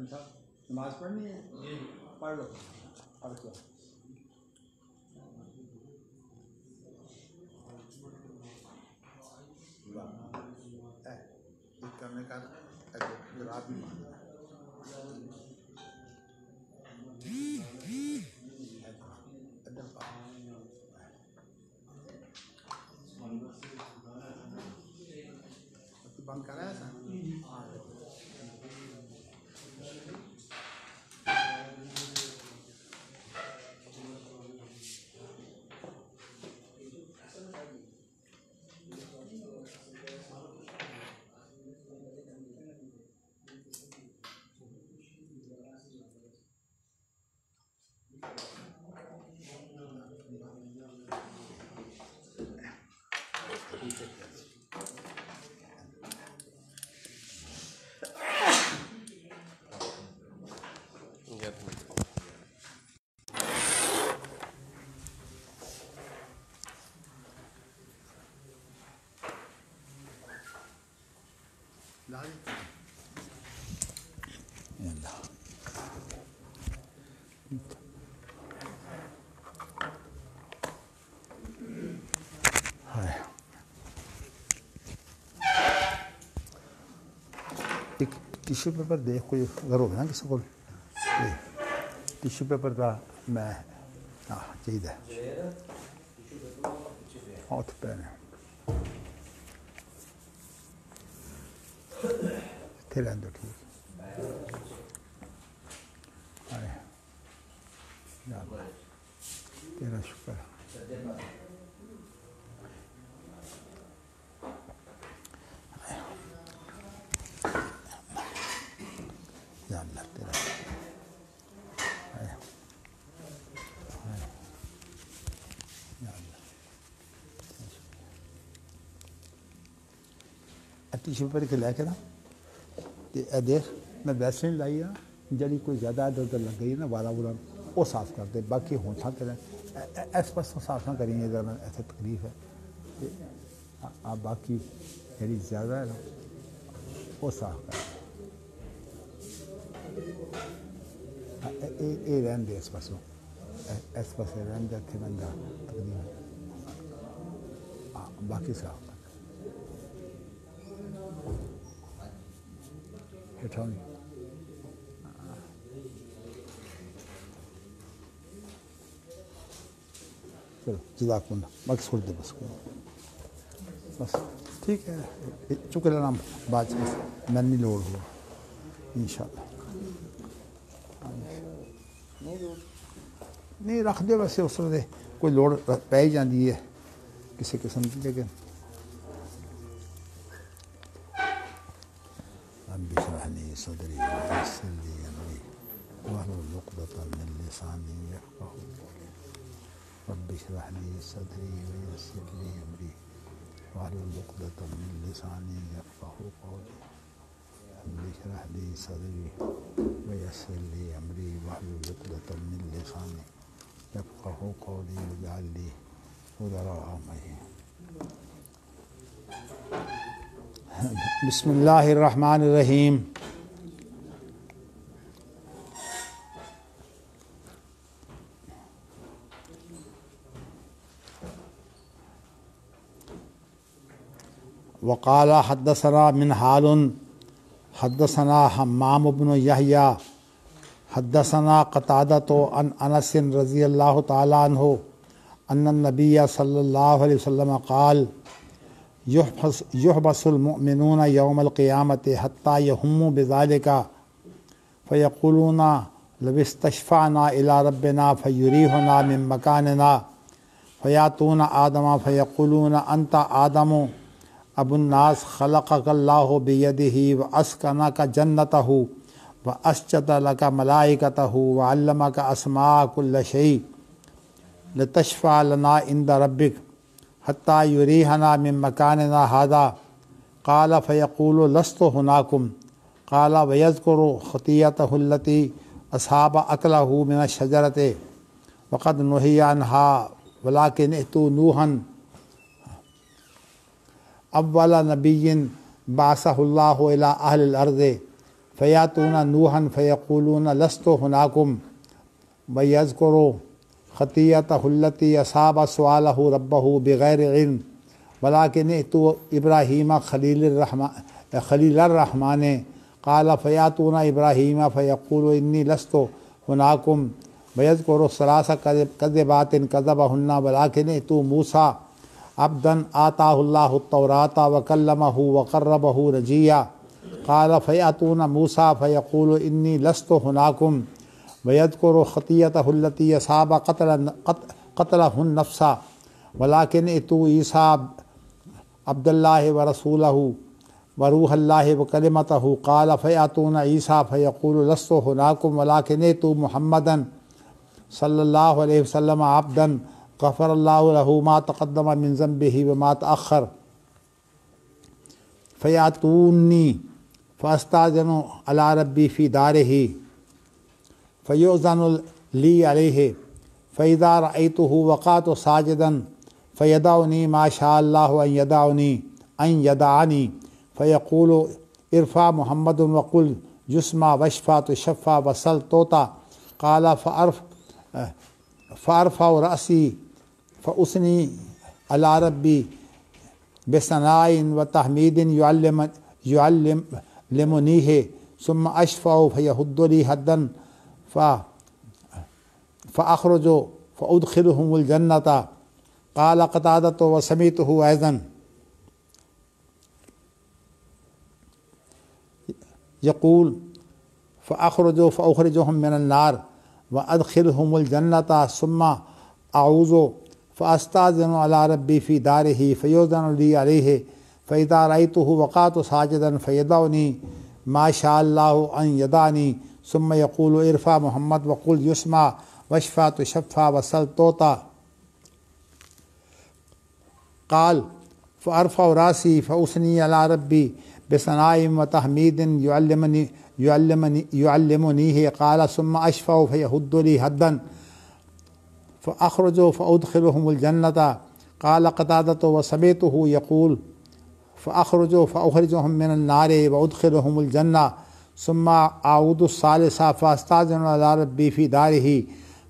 صاحب نماز پڑھنی ہے؟ پڑھ لو، پڑھ کے کرنے کا جواب بھی مانگا بند کرایا تھا. ایک ٹیشو پیپر دیکھ کوئی اگر ہوگا نا کسی کو ٹیشو پیپر کا میں چاہیے ہاتھ پہنے تھے رہن دو. ٹھیک تیرا شکر یا اللہ تیرا ٹیشو پیپر کے لے کے نا دیکھ میں ویسلین لائی ہے جڑی کوئی زیادہ ادھر ادھر لگ گئی ہے نا والا وولا وہ صاف کر دے. باقی ہونٹاں تیرے ایس پاس صاف نہ کریں اگر ایسے تکلیف ہے آپ باقی جڑی زیادہ ہے نا وہ صاف کر دے. رہن دے اس پاسوں اس پاس رہن دے اتنے بندہ تکلیف ہے باقی صاف کر اٹھاؤں. چلو جزاک اللہ باقی چھوڑ دے بس ٹھیک ہے چکر نام بات میں نہیں لوڑ ہوا انشاءاللہ نہیں رکھ دے ویسے اس طرح کوئی لوڑ پہ ہی جاتی ہے کسی قسم کی. لیکن رب اشرح لي صدري ويسر لي امري واحلل عقدة من لساني يفقهوا قولي. رب اشرح لي صدري ويسر لي امري واحلل عقدة من لساني يفقهوا قولي. رب اشرح لي صدري ويسر لي امري واحلل عقدة من لساني يفقهوا قولي واجعل لي وزراء معي. بسم اللہ الرحمن الرحیم. وقال حدثنا منہال حدثنا حمام بن یحییٰ حدثنا قتادۃ عن انس رضی اللہ تعالی عنہ ان النبی صلی اللہ علیہ وسلم قال يحبس المؤمنون يوم القيامة حتى يهموا بذلك فيقولون لو استشفعنا إلى ربنا فيريحنا من مكاننا فيأتون آدم فيقولون أنت آدم أبو الناس خلقك الله بيده وأسكنك جنته وأسجد لك ملائكته وعلمك أسماء كل شيء لتشفع لنا عند ربك حتى يريحنا من مكاننا هذا قال فيقول لست هناكم قال ويذكر خطيئته التي أصاب أكله من الشجرة وقد نهي عنها ولكن ائتوا نوحا أول نبي بعثه الله إلى أهل الأرض فیاتون نوحا فیقولون لست ہناکم ویذکروا خطیئتہ التی اصاب سؤالہ ربہ بغیر علم ولکن ائتوا ابراہیم خلیل الرحمن قال فیاتون ابراہیم فیقول انی لست ہناکم ویذکروا ثلاث کذبات کذبہن ولکن ائتوا موسیٰ عبدا آتاہ اللہ التوراۃ وکلمہ وقربہ نجیہ قال فیاتون موسیٰ فیقول انی لست ہناکم ویذکر خطیئتہ التی اصاب قتلہ النفس ولکن ائتوا عیسیٰ عبد اللہ ورسولہ وروح اللہ وکلمتہ قال فیاتون عیسیٰ فیقول لست ہناکم ولکن ائتوا محمدا صلی اللہ علیہ وسلم عبدا غفر اللہ لہ ما تقدم من ذنبہ وما تأخر فیاتونی فاستأذن علی ربی فی دارہ فیؤذن لی علیہ فإذا رأیتہ وقعت ساجدا فیدعنی ما شاء اللہ ان یدعنی فیقول ارفع محمد وقل یسمع واشفع تشفع وسل توتا قال فارفع رأسی فأثنی علی ربی بثناء وتحمید يعلمنیہ ثم اشفع فیحد لی حدا فأخرج فأدخلهم الجنة قال قتادة وسمعته أيضا يقول فأخرجهم من النار وأدخلهم الجنة ثم أعوذ فأستأذن على ربي في داره فيؤذن لي عليه فإذا رأيته وقعت ساجدا فيدعني ما شاء الله أن يدعني ثم يقول ارفع محمد وقل يسمع واشفع تشفع وسل توتا قال فأرفع رأسي فأثني على ربي بثناء وتحميد يعلمنيه قال ثم أشفع فيحد لي حدا فأخرج فأدخلهم الجنة قال قتادة وسمعته يقول فأخرجهم من النار وأدخلهم الجنة ثم أعود الثالثة فأستأذن على ربي في داره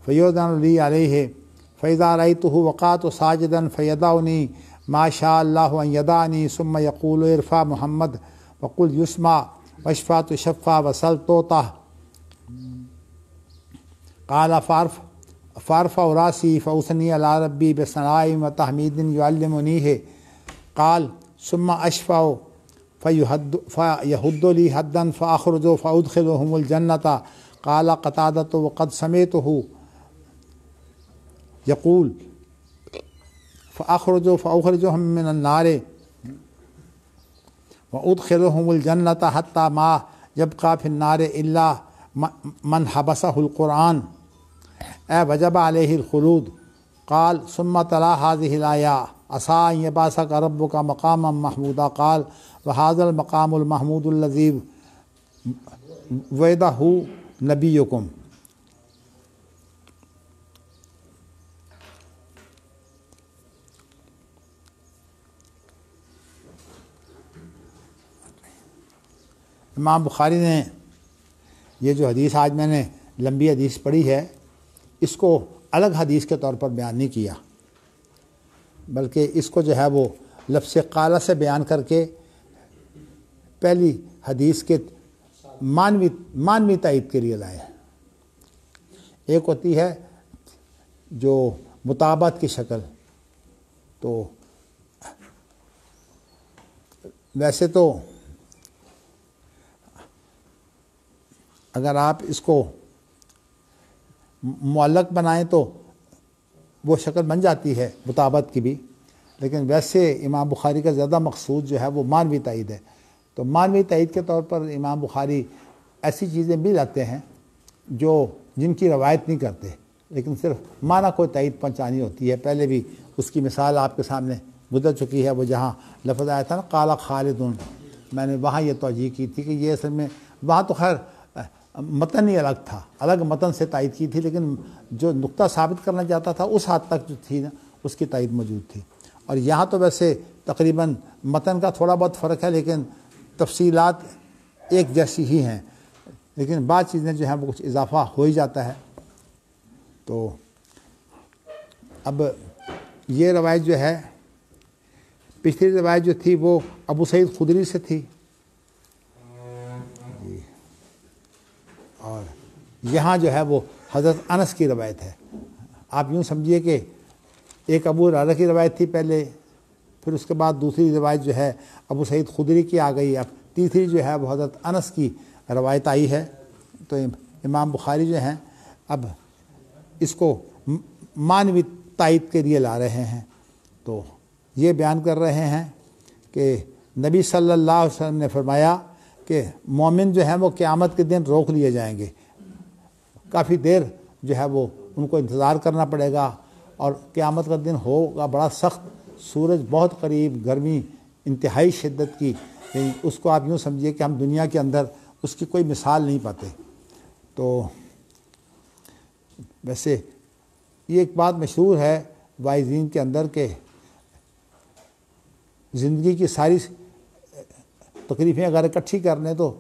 فيؤذن لي عليه فإذا رأيته وقعت ساجدا فيدعني ما شاء الله أن يدعني ثم يقول ارفع محمد وقل يسمع واشفع تشفع وسل توطه قال فارفع رأسي فأثني على ربي بثناء وتحميد يعلمنيه قال ثم أشفع فيحد لي حدا فأخرج فأدخلهم الجنة قال قتادة وقد سمعته يقول فأخرجهم من النار وأدخلهم الجنة حتى ما يبقى في النار إلا من حبسه القرآن وجب عليه الخلود قال ثم تلا هذه الآية عسى أن يبعثك ربك مقاما محمودا قال وهذا المقام المحمود الذي وعده نبيكم امام بخاری نے یہ جو حدیث آج میں نے لمبی حدیث پڑھی ہے اس کو الگ حدیث کے طور پر بیان نہیں کیا، بلکہ اس کو جو ہے وہ لفظ قالہ سے بیان کر کے پہلی حدیث کے مانوی تائید کے لیے لائے ہیں۔ ایک ہوتی ہے جو مطابقت کی شکل، تو ویسے تو اگر آپ اس کو معلق بنائیں تو وہ شکل بن جاتی ہے مطابقت کی بھی، لیکن ویسے امام بخاری کا زیادہ مقصود جو ہے وہ مانوی تائید ہے۔ تو مانوی تائید کے طور پر امام بخاری ایسی چیزیں بھی لاتے ہیں جن کی روایت نہیں کرتے، لیکن صرف معنی کو تائید پہنچانی ہوتی ہے۔ پہلے بھی اس کی مثال آپ کے سامنے گزر چکی ہے، وہ جہاں لفظ آیا تھا نا قال خالدون، میں نے وہاں یہ توجیہ کی تھی کہ یہ اصل میں وہاں تو خیر متن ہی الگ تھا، الگ متن سے تائید کی تھی، لیکن جو نقطہ ثابت کرنا چاہتا تھا اس حد تک جو تھی نا اس کی تائید موجود تھی۔ اور یہاں تو ویسے تقریباً متن کا تھوڑا بہت فرق ہے، لیکن تفصیلات ایک جیسی ہی ہیں۔ لیکن بعض چیزیں جو ہیں وہ کچھ اضافہ ہو ہی جاتا ہے۔ تو اب یہ روایت جو ہے، پچھلی روایت جو تھی وہ ابو سعید خدری سے تھی، اور یہاں جو ہے وہ حضرت انس کی روایت ہے۔ آپ یوں سمجھیے کہ ایک ابو ہریرہ کی روایت تھی پہلے، پھر اس کے بعد دوسری روایت جو ہے ابو سعید خدری کی آ گئی، اب تیسری جو ہے وہ حضرت انس کی روایت آئی ہے۔ تو امام بخاری جو ہیں اب اس کو معنوی تائید کے لیے لا رہے ہیں، تو یہ بیان کر رہے ہیں کہ نبی صلی اللہ علیہ وسلم نے فرمایا کہ مومن جو ہیں وہ قیامت کے دن روک لیے جائیں گے، کافی دیر جو ہے وہ ان کو انتظار کرنا پڑے گا، اور قیامت کا دن ہوگا بڑا سخت، سورج بہت قریب، گرمی انتہائی شدت کی، یعنی اس کو آپ یوں سمجھیے کہ ہم دنیا کے اندر اس کی کوئی مثال نہیں پاتے۔ تو ویسے یہ ایک بات مشہور ہے واعظین کے اندر کہ زندگی کی ساری تکلیفیں اگر اکٹھی کر لیں تو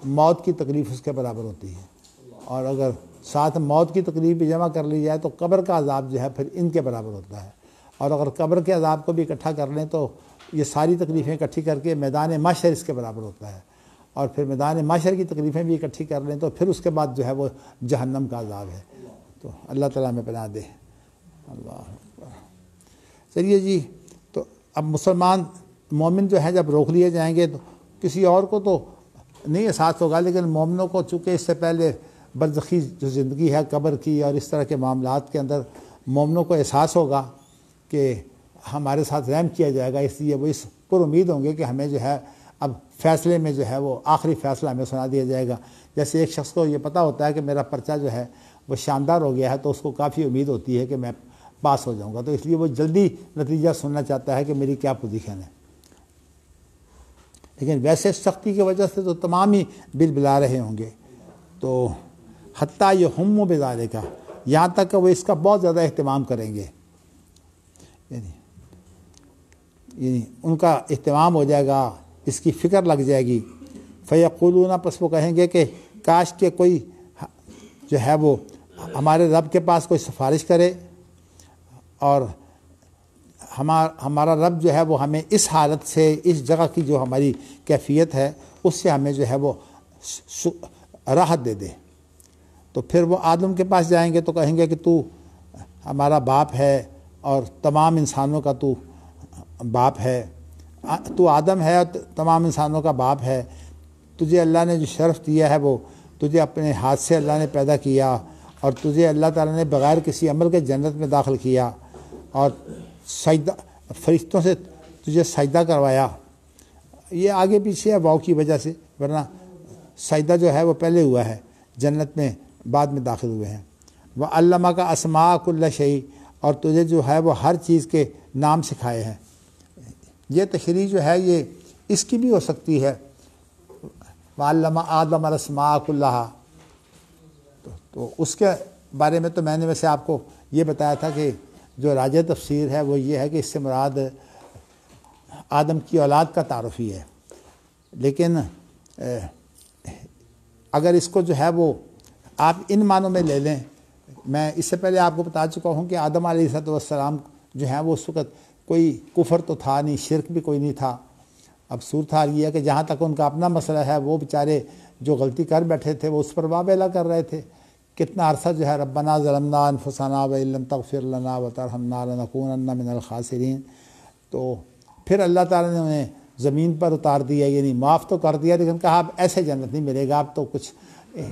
موت کی تکلیف اس کے برابر ہوتی ہے، اور اگر ساتھ موت کی تکلیف بھی جمع کر لی جائے تو قبر کا عذاب جو ہے پھر ان کے برابر ہوتا ہے، اور اگر قبر کے عذاب کو بھی اکٹھا کر لیں تو یہ ساری تکلیفیں اکٹھی کر کے میدان محشر اس کے برابر ہوتا ہے، اور پھر میدان محشر کی تکلیفیں بھی اکٹھی کر لیں تو پھر اس کے بعد جو ہے وہ جہنم کا عذاب ہے۔ تو اللہ تعالیٰ میں پناہ دے۔ اللہ اکبر۔ چلیے جی، تو اب مسلمان مومن جو ہے جب روک لیے جائیں گے تو کسی اور کو تو نہیں احساس ہوگا، لیکن مومنوں کو چونکہ اس سے پہلے برزخی جو زندگی ہے قبر کی اور اس طرح کے معاملات کے اندر مومنوں کو احساس ہوگا کہ ہمارے ساتھ رحم کیا جائے گا، اس لیے وہ اس پر امید ہوں گے کہ ہمیں جو ہے اب فیصلے میں جو ہے وہ آخری فیصلہ ہمیں سنا دیا جائے گا۔ جیسے ایک شخص کو یہ پتہ ہوتا ہے کہ میرا پرچہ جو ہے وہ شاندار ہو گیا ہے، تو اس کو کافی امید ہوتی ہے کہ میں پاس ہو جاؤں گا، تو اس لیے وہ جلدی نتیجہ سننا چاہتا ہے کہ میری کیا پوزیشن ہے۔ لیکن ویسے سختی کی وجہ سے تو تمام ہی بل بلا رہے ہوں گے، تو حتیٰ یہ ہم بزارے کا، یہاں تک کہ وہ اس کا بہت زیادہ اہتمام کریں گے، یعنی ان کا اہتمام ہو جائے گا، اس کی فکر لگ جائے گی۔ فیقولون، پس وہ کہیں گے کہ کاش کہ کوئی جو ہے وہ ہمارے رب کے پاس کوئی سفارش کرے، اور ہمارا رب جو ہے وہ ہمیں اس حالت سے، اس جگہ کی جو ہماری کیفیت ہے اس سے ہمیں جو ہے وہ راحت دے دے۔ تو پھر وہ آدم کے پاس جائیں گے تو کہیں گے کہ تو ہمارا باپ ہے اور تمام انسانوں کا تو باپ ہے، تو آدم ہے اور تمام انسانوں کا باپ ہے، تجھے اللہ نے جو شرف دیا ہے وہ تجھے اپنے ہاتھ سے اللہ نے پیدا کیا، اور تجھے اللہ تعالیٰ نے بغیر کسی عمل کے جنت میں داخل کیا، اور سجدہ فرشتوں سے تجھے سجدہ کروایا۔ یہ آگے پیچھے ہے واؤ کی وجہ سے، ورنہ سجدہ جو ہے وہ پہلے ہوا ہے، جنت میں بعد میں داخل ہوئے ہیں۔ وَعَلَّمَ کا اسماء كُلَّ شَيْءٍ، اور تجھے جو ہے وہ ہر چیز کے نام سکھائے ہیں۔ یہ تشریح جو ہے یہ اس کی بھی ہو سکتی ہے، وَعَلَّمَ آدَمَ الْأَسْمَاءَ كُلَّهَا، تو اس کے بارے میں تو میں نے ویسے آپ کو یہ بتایا تھا کہ جو راجح تفسیر ہے وہ یہ ہے کہ اس سے مراد آدم کی اولاد کا تعارف ہی ہے، لیکن اگر اس کو جو ہے وہ آپ ان معنوں میں لے لیں، میں اس سے پہلے آپ کو بتا چکا ہوں کہ آدم علیہ السلام جو ہیں وہ اس وقت کوئی کفر تو تھا نہیں، شرک بھی کوئی نہیں تھا۔ اب صورتحال یہ ہے کہ جہاں تک ان کا اپنا مسئلہ ہے، وہ بیچارے جو غلطی کر بیٹھے تھے وہ اس پر واویلا کر رہے تھے، کتنا عرصہ جو ہے ربنا ظلمنا انفسنا وان لم تغفر لنا وترحمنا لنکونن من الخاسرین، تو پھر اللہ تعالیٰ نے انہیں زمین پر اتار دیا، یعنی معاف تو کر دیا، لیکن کہا اب ایسے جنت نہیں ملے گا، اب تو کچھ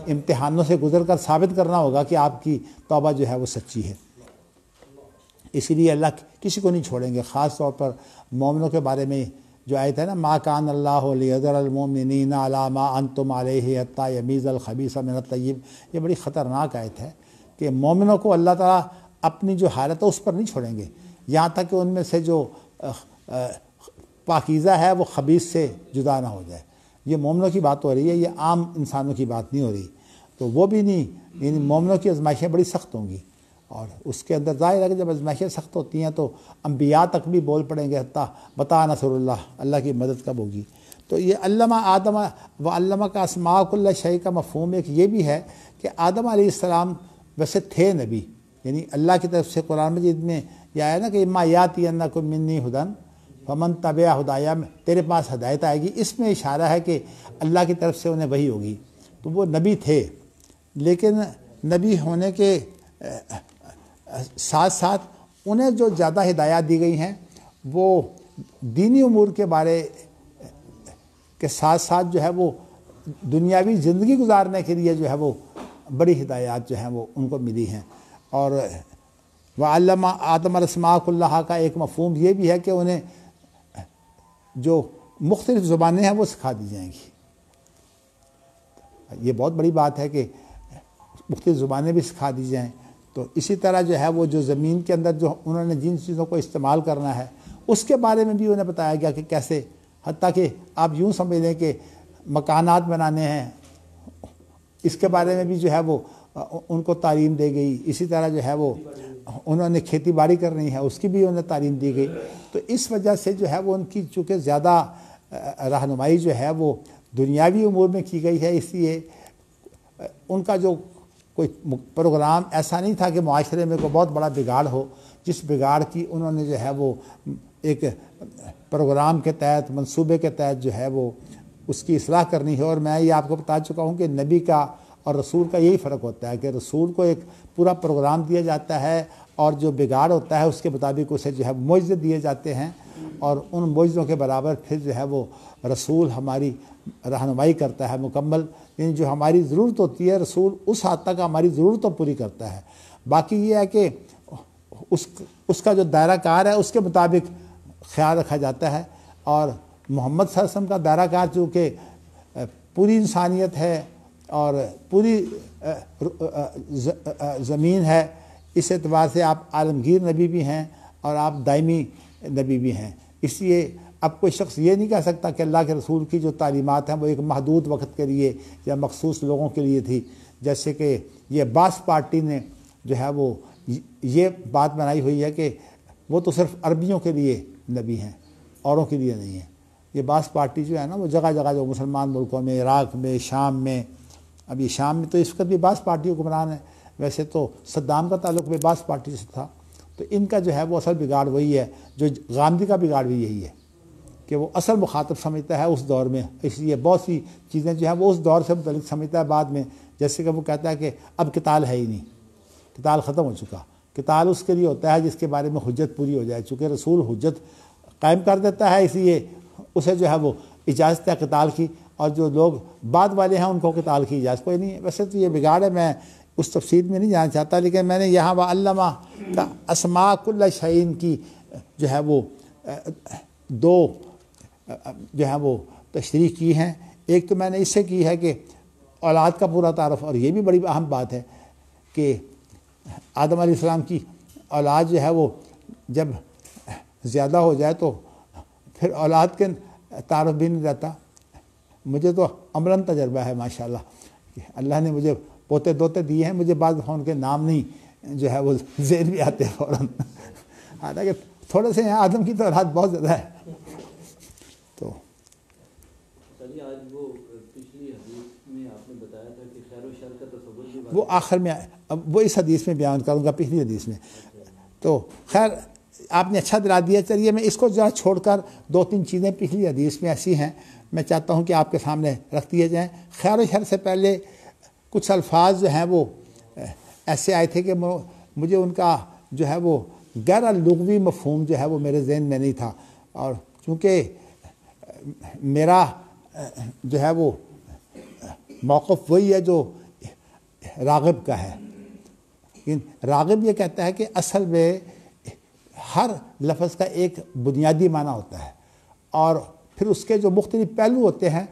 امتحانوں سے گزر کر ثابت کرنا ہوگا کہ آپ کی توبہ جو ہے وہ سچی ہے۔ اسی لیے اللہ کسی کو نہیں چھوڑیں گے، خاص طور پر مومنوں کے بارے میں جو آیت ہے نا، ما کان اللہ لیذر المؤمنین علی ما انتم علیہ حتی یمیز الخبیث من الطیب، یہ بڑی خطرناک آیت ہے کہ مومنوں کو اللہ تعالیٰ اپنی جو حالت ہے اس پر نہیں چھوڑیں گے، یہاں تک کہ ان میں سے جو پاکیزہ ہے وہ خبیث سے جدا نہ ہو جائے۔ یہ مومنوں کی بات ہو رہی ہے، یہ عام انسانوں کی بات نہیں ہو رہی، تو وہ بھی نہیں، یعنی مومنوں کی آزمائشیں بڑی سخت ہوں گی، اور اس کے اندر ظاہر ہے کہ جب آزمائشیں سخت ہوتی ہیں تو انبیاء تک بھی بول پڑیں گے، حتیٰ بتا نصر اللہ، اللہ کی مدد کب ہوگی۔ تو یہ علامہ آدم و علامہ کا اسماء کل شیء کا مفہوم ایک یہ بھی ہے کہ آدم علیہ السلام ویسے تھے نبی، یعنی اللہ کی طرف سے قرآن مجید میں یہ آیا نا کہ اما یاتینکم منی ھدی فمن تبع ھدایا، تیرے پاس ہدایت آئے گی، اس میں اشارہ ہے کہ اللہ کی طرف سے انہیں وحی ہوگی۔ تو وہ نبی تھے، لیکن نبی ہونے کے ساتھ ساتھ انہیں جو زیادہ ہدایات دی گئی ہیں وہ دینی امور کے بارے کے ساتھ ساتھ جو ہے وہ دنیاوی زندگی گزارنے کے لیے جو ہے وہ بڑی ہدایات جو ہیں وہ ان کو ملی ہیں۔ اور وعلم آدم الاسماء کلھا کا ایک مفہوم یہ بھی ہے کہ انہیں جو مختلف زبانیں ہیں وہ سکھا دی جائیں گی۔ یہ بہت بڑی بات ہے کہ مختلف زبانیں بھی سکھا دی جائیں۔ تو اسی طرح جو ہے وہ جو زمین کے اندر جو انہوں نے جن چیزوں کو استعمال کرنا ہے اس کے بارے میں بھی انہیں بتایا گیا کہ کیسے، حتیٰ کہ آپ یوں سمجھ لیں کہ مکانات بنانے ہیں، اس کے بارے میں بھی جو ہے وہ ان کو تعلیم دی گئی۔ اسی طرح جو ہے وہ انہوں نے کھیتی باڑی کرنی ہے، اس کی بھی انہیں تعلیم دی گئی۔ تو اس وجہ سے جو ہے وہ ان کی چونکہ زیادہ رہنمائی جو ہے وہ دنیاوی امور میں کی گئی ہے، اس لیے ان کا جو کوئی پروگرام ایسا نہیں تھا کہ معاشرے میں کوئی بہت بڑا بگاڑ ہو، جس بگاڑ کی انہوں نے جو ہے وہ ایک پروگرام کے تحت، منصوبے کے تحت جو ہے وہ اس کی اصلاح کرنی ہے۔ اور میں یہ آپ کو بتا چکا ہوں کہ نبی کا اور رسول کا یہی فرق ہوتا ہے کہ رسول کو ایک پورا پروگرام دیا جاتا ہے اور جو بگاڑ ہوتا ہے اس کے مطابق اسے جو ہے معجزے دیے جاتے ہیں، اور ان معجزوں کے برابر پھر جو ہے وہ رسول ہماری رہنمائی کرتا ہے مکمل، یعنی جو ہماری ضرورت ہوتی ہے رسول اس حد تک ہماری ضرورت پوری کرتا ہے۔ باقی یہ ہے کہ اس کا جو دائرہ کار ہے اس کے مطابق خیال رکھا جاتا ہے، اور محمد صلی اللہ علیہ وسلم کا دائرہ کار چونکہ پوری انسانیت ہے اور پوری زمین ہے، اس اعتبار سے آپ عالمگیر نبی بھی ہیں اور آپ دائمی نبی بھی ہیں۔ اس لیے اب کوئی شخص یہ نہیں کہہ سکتا کہ اللہ کے رسول کی جو تعلیمات ہیں وہ ایک محدود وقت کے لیے یا مخصوص لوگوں کے لیے تھی، جیسے کہ یہ باس پارٹی نے جو ہے وہ یہ بات بنائی ہوئی ہے کہ وہ تو صرف عربیوں کے لیے نبی ہیں، اوروں کے لیے نہیں ہیں۔ یہ باس پارٹی جو ہے نا وہ جگہ جگہ جو مسلمان ملکوں میں، عراق میں، شام میں، ابھی شام میں تو اس وقت بھی باس پارٹی حکمران ہے، ویسے تو صدام کا تعلق بھی باس پارٹی سے تھا۔ تو ان کا جو ہے وہ اصل بگاڑ وہی ہے، جو غامدی کا بگاڑ بھی یہی ہے کہ وہ اصل مخاطب سمجھتا ہے اس دور میں، اس لیے بہت سی چیزیں جو ہیں وہ اس دور سے متعلق سمجھتا ہے بعد میں، جیسے کہ وہ کہتا ہے کہ اب قتال ہے ہی نہیں، قتال ختم ہو چکا۔ قتال اس کے لیے ہوتا ہے جس کے بارے میں حجت پوری ہو جائے، چونکہ رسول حجت قائم کر دیتا ہے، اس لیے اسے جو ہے وہ اجازت ہے قتال کی، اور جو لوگ بعد والے ہیں ان کو قتال کی اجازت کوئی نہیں ہے۔ ویسے تو یہ بگاڑ ہے، میں اس تفصیل میں نہیں جانا چاہتا، لیکن میں نے یہاں وعلم کا اسماء کل شیء کی جو ہے وہ دو جو ہے وہ تشریح کی ہیں۔ ایک تو میں نے اس سے کی ہے کہ اولاد کا پورا تعارف، اور یہ بھی بڑی اہم بات ہے کہ آدم علیہ السلام کی اولاد جو ہے وہ جب زیادہ ہو جائے تو پھر اولاد کے تعارف بھی نہیں رہتا۔ مجھے تو عملاً تجربہ ہے ماشاءاللہ کہ اللہ نے مجھے پوتے دوتے دیے ہیں، مجھے بعض دفعہ ان کے نام نہیں جو ہے وہ ذہن بھی آتے ہیں فوراً، حالانکہ تھوڑے سے یہاں آدم کی تو اولاد بہت زیادہ ہے۔ تو وہ آخر میں وہ اس حدیث میں بیان کروں گا، پچھلی حدیث میں۔ تو خیر آپ نے اچھا دلا دیا، چلیے میں اس کو ذرا چھوڑ کر دو تین چیزیں پچھلی حدیث میں ایسی ہیں میں چاہتا ہوں کہ آپ کے سامنے رکھ دیے جائیں۔ خیر و شر سے پہلے کچھ الفاظ جو ہیں وہ ایسے آئے تھے کہ مجھے ان کا جو ہے وہ غیر لغوی مفہوم جو ہے وہ میرے ذہن میں نہیں تھا، اور چونکہ میرا جو ہے وہ موقف وہی ہے جو راغب کا ہے، لیکن راغب یہ کہتا ہے کہ اصل میں ہر لفظ کا ایک بنیادی معنی ہوتا ہے، اور پھر اس کے جو مختلف پہلو ہوتے ہیں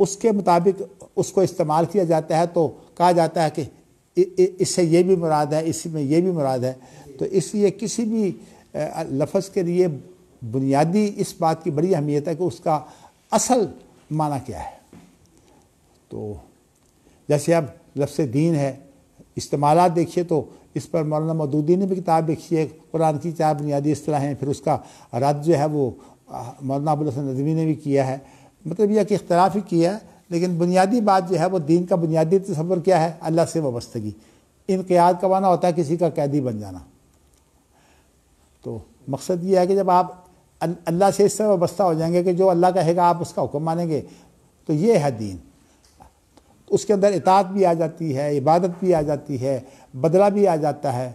اس کے مطابق اس کو استعمال کیا جاتا ہے، تو کہا جاتا ہے کہ اس سے یہ بھی مراد ہے، اس میں یہ بھی مراد ہے۔ تو اس لیے کسی بھی لفظ کے لیے بنیادی اس بات کی بڑی اہمیت ہے کہ اس کا اصل معنی کیا ہے۔ تو جیسے اب لفظ دین ہے، استعمالات دیکھیے تو اس پر مولانا مودودی نے بھی کتاب لکھی ہے، قرآن کی 4 بنیادی اصطلاحیں، پھر اس کا رد جو ہے وہ مولانا ابوالحسن ندوی نے بھی کیا ہے۔ مطلب یہ کہ اختلاف ہی کیا ہے، لیکن بنیادی بات جو ہے وہ دین کا بنیادی تصور کیا ہے؟ اللہ سے وابستگی۔ انقیاد کا معنی ہوتا ہے کسی کا قیدی بن جانا۔ تو مقصد یہ ہے کہ جب آپ اللہ سے اس سے وابستہ ہو جائیں گے کہ جو اللہ کہے گا آپ اس کا حکم مانیں گے، تو یہ ہے دین۔ اس کے اندر اطاعت بھی آ جاتی ہے، عبادت بھی آ جاتی ہے، بدلہ بھی آ جاتا ہے،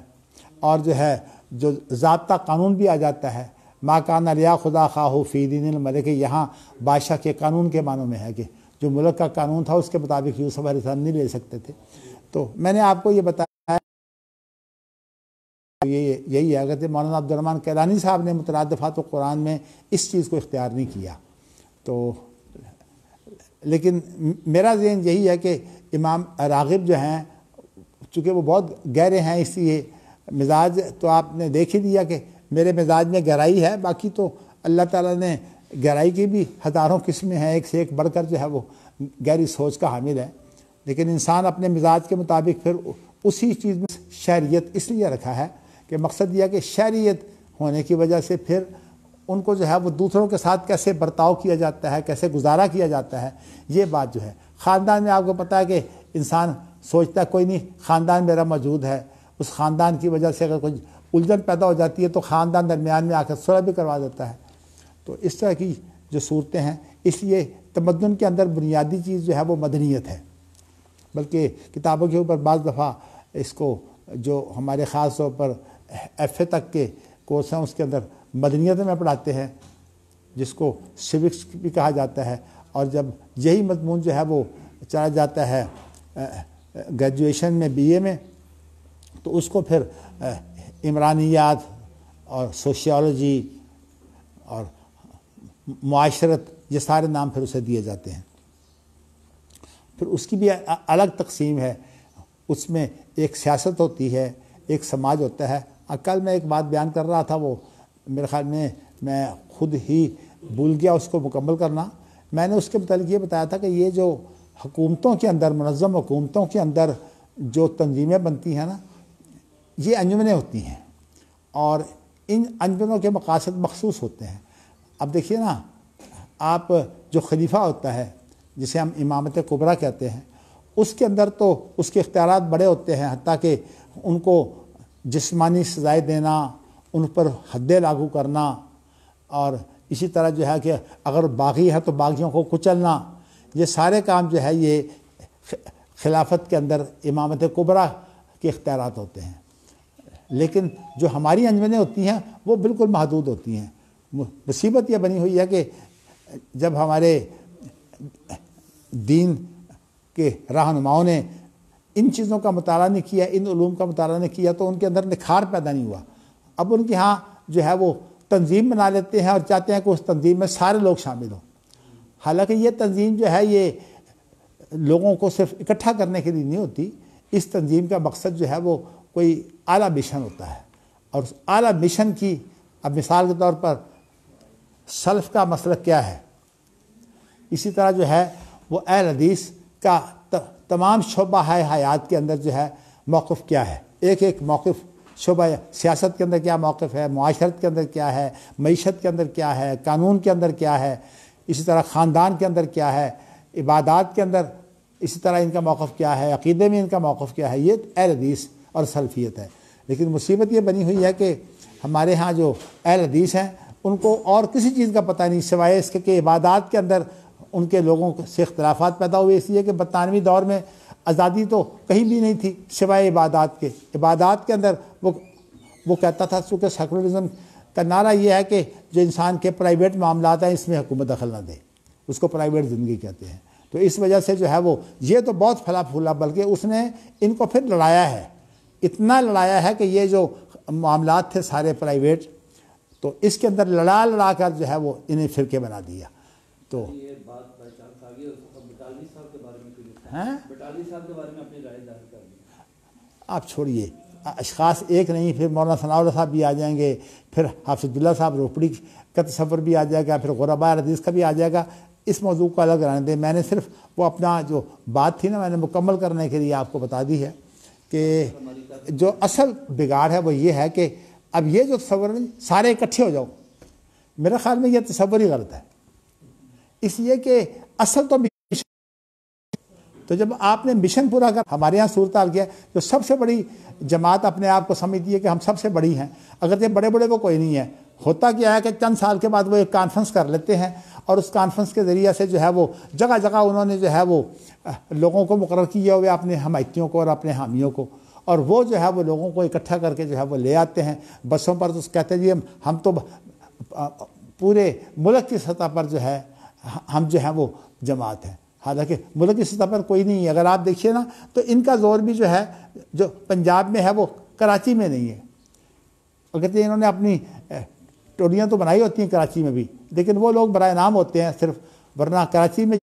اور جو ہے جو ضابطہ قانون بھی آ جاتا ہے۔ ما کان لیا خدا خواہ فی دین الملک، یہاں بادشاہ کے قانون کے معنوں میں ہے کہ جو ملک کا قانون تھا اس کے مطابق یوسف علیہ السلام نہیں لے سکتے تھے۔ تو میں نے آپ کو یہ بتایا، یہی ہے کہ مولانا عبد الرحمن کیلانی صاحب نے مترادفات قرآن میں اس چیز کو اختیار نہیں کیا۔ تو لیکن میرا ذہن یہی ہے کہ امام راغب جو ہیں، چونکہ وہ بہت گہرے ہیں، اس لیے مزاج تو آپ نے دیکھ ہی دیا کہ میرے مزاج میں گہرائی ہے، باقی تو اللہ تعالیٰ نے گہرائی کی بھی ہزاروں قسمیں ہیں، ایک سے ایک بڑھ کر جو ہے وہ گہری سوچ کا حامل ہے، لیکن انسان اپنے مزاج کے مطابق پھر اسی چیز میں شہریت اس لیے رکھا ہے کہ مقصد یہ کہ شہریت ہونے کی وجہ سے پھر ان کو جو ہے وہ دوسروں کے ساتھ کیسے برتاؤ کیا جاتا ہے، کیسے گزارا کیا جاتا ہے، یہ بات جو ہے۔ خاندان میں آپ کو پتہ ہے کہ انسان سوچتا ہے کوئی نہیں، خاندان میرا موجود ہے، اس خاندان کی وجہ سے اگر کوئی الجھن پیدا ہو جاتی ہے تو خاندان درمیان میں آ کر صلح بھی کروا دیتا ہے۔ تو اس طرح کی جو صورتیں ہیں، اس لیے تمدن کے اندر بنیادی چیز جو ہے وہ مدنیت ہے، بلکہ کتابوں کے اوپر بعض دفعہ اس کو جو ہمارے خاص طور پر ایف اے تک کے کورس ہیں اس کے اندر مدنیت میں پڑھاتے ہیں، جس کو سوکس بھی کہا جاتا ہے، اور جب یہی مضمون جو ہے وہ چلا جاتا ہے گریجویشن میں بی اے میں، تو اس کو پھر عمرانیات اور سوشیالوجی اور معاشرت، یہ سارے نام پھر اسے دیے جاتے ہیں۔ پھر اس کی بھی الگ تقسیم ہے، اس میں ایک سیاست ہوتی ہے، ایک سماج ہوتا ہے۔ کل میں ایک بات بیان کر رہا تھا، وہ میرے خیال میں خود ہی بھول گیا اس کو مکمل کرنا۔ میں نے اس کے متعلق یہ بتایا تھا کہ یہ جو حکومتوں کے اندر، منظم حکومتوں کے اندر جو تنظیمیں بنتی ہیں نا، یہ انجمنیں ہوتی ہیں، اور ان انجمنوں کے مقاصد مخصوص ہوتے ہیں۔ اب دیکھیے نا، آپ جو خلیفہ ہوتا ہے جسے ہم امامت کبریٰ کہتے ہیں، اس کے اندر تو اس کے اختیارات بڑے ہوتے ہیں، حتیٰ کہ ان کو جسمانی سزائیں دینا، ان پر حدیں لاگو کرنا، اور اسی طرح جو ہے کہ اگر باغی ہے تو باغیوں کو کچلنا، یہ سارے کام جو ہے یہ خلافت کے اندر امامت کبریٰ کے اختیارات ہوتے ہیں۔ لیکن جو ہماری انجمنیں ہوتی ہیں وہ بالکل محدود ہوتی ہیں۔ مصیبت یہ بنی ہوئی ہے کہ جب ہمارے دین کے رہنماؤں نے ان چیزوں کا مطالعہ نہیں کیا، ان علوم کا مطالعہ نہیں کیا، تو ان کے اندر نکھار پیدا نہیں ہوا۔ اب ان کے ہاں جو ہے وہ تنظیم بنا لیتے ہیں اور چاہتے ہیں کہ اس تنظیم میں سارے لوگ شامل ہوں، حالانکہ یہ تنظیم جو ہے یہ لوگوں کو صرف اکٹھا کرنے کے لیے نہیں ہوتی۔ اس تنظیم کا مقصد جو ہے وہ کوئی اعلیٰ مشن ہوتا ہے، اور اس اعلیٰ مشن کی، اب مثال کے طور پر سلف کا مسلک کیا ہے، اسی طرح جو ہے وہ اہل حدیث کا تمام شعبہ حیات کے اندر جو ہے موقف کیا ہے، ایک ایک موقف شعبہ، سیاست کے اندر کیا موقف ہے، معاشرت کے اندر کیا ہے، معیشت کے اندر کیا ہے، قانون کے اندر کیا ہے، اسی طرح خاندان کے اندر کیا ہے، عبادات کے اندر اسی طرح ان کا موقف کیا ہے، عقیدے میں ان کا موقف کیا ہے، یہ اہل حدیث اور سلفیت ہے۔ لیکن مصیبت یہ بنی ہوئی ہے کہ ہمارے ہاں جو اہل حدیث ہیں ان کو اور کسی چیز کا پتہ نہیں سوائے اس کے کہ عبادات کے اندر ان کے لوگوں سے اختلافات پیدا ہوئے، اس لیے کہ برطانوی دور میں آزادی تو کہیں بھی نہیں تھی سوائے عبادات کے۔ عبادات کے اندر وہ کہتا تھا، چونکہ سیکولرزم کا نعرہ یہ ہے کہ جو انسان کے پرائیویٹ معاملات ہیں اس میں حکومت دخل نہ دے، اس کو پرائیویٹ زندگی کہتے ہیں۔ تو اس وجہ سے جو ہے وہ یہ تو بہت پھلا پھولا، بلکہ اس نے ان کو پھر لڑایا ہے، اتنا لڑایا ہے کہ یہ جو معاملات تھے سارے پرائیویٹ، تو اس کے اندر لڑا کر جو ہے وہ انہیں فرقے بنا دیا۔ تو یہ بات بائی چانس آ گئی، بٹالوی صاحب کے بارے میں بٹالوی صاحب کے بارے میں اپنی رائے ظاہر کر دیں۔ آپ چھوڑیے، اشخاص ایک نہیں، پھر مولانا ثناء اللہ صاحب بھی آ جائیں گے، پھر حافظ عبداللہ صاحب روپڑی کا تصور بھی آ جائے گا، پھر غرباء حدیث کا بھی آ جائے گا۔ اس موضوع کو الگ رہنے دیں، میں نے صرف وہ اپنا جو بات تھی نا میں نے مکمل کرنے کے لیے آپ کو بتا دی ہے کہ جو اصل بگاڑ ہے وہ یہ ہے کہ اب یہ جو تصور سارے اکٹھے ہو جاؤ، میرے خیال میں یہ تصور ہی غلط ہے۔ اس لیے کہ اصل تو جب آپ نے مشن پورا کر، ہمارے یہاں صورتحال کیا ہے، جو سب سے بڑی جماعت اپنے آپ کو سمجھتی ہے کہ ہم سب سے بڑی ہیں، اگر یہ بڑے بڑے وہ کوئی نہیں ہے، ہوتا کیا ہے کہ چند سال کے بعد وہ ایک کانفرنس کر لیتے ہیں، اور اس کانفرنس کے ذریعے سے جو ہے وہ جگہ جگہ انہوں نے جو ہے وہ لوگوں کو مقرر کیا ہوئے، اپنے حمایتیوں کو اور اپنے حامیوں کو، اور وہ جو ہے وہ لوگوں کو اکٹھا کر کے جو ہے وہ لے آتے ہیں بسوں پر، تو کہتے ہیں جی ہم تو پورے ملک کی سطح پر جو ہے ہم جو ہیں وہ جماعت ہیں، حالانکہ ملک کی سطح پر کوئی نہیں ہے۔ اگر آپ دیکھیے نا تو ان کا زور بھی جو ہے جو پنجاب میں ہے وہ کراچی میں نہیں ہے، اگرچہ انہوں نے اپنی ٹولیاں تو بنائی ہوتی ہیں کراچی میں بھی، لیکن وہ لوگ برائے نام ہوتے ہیں صرف، ورنہ کراچی میں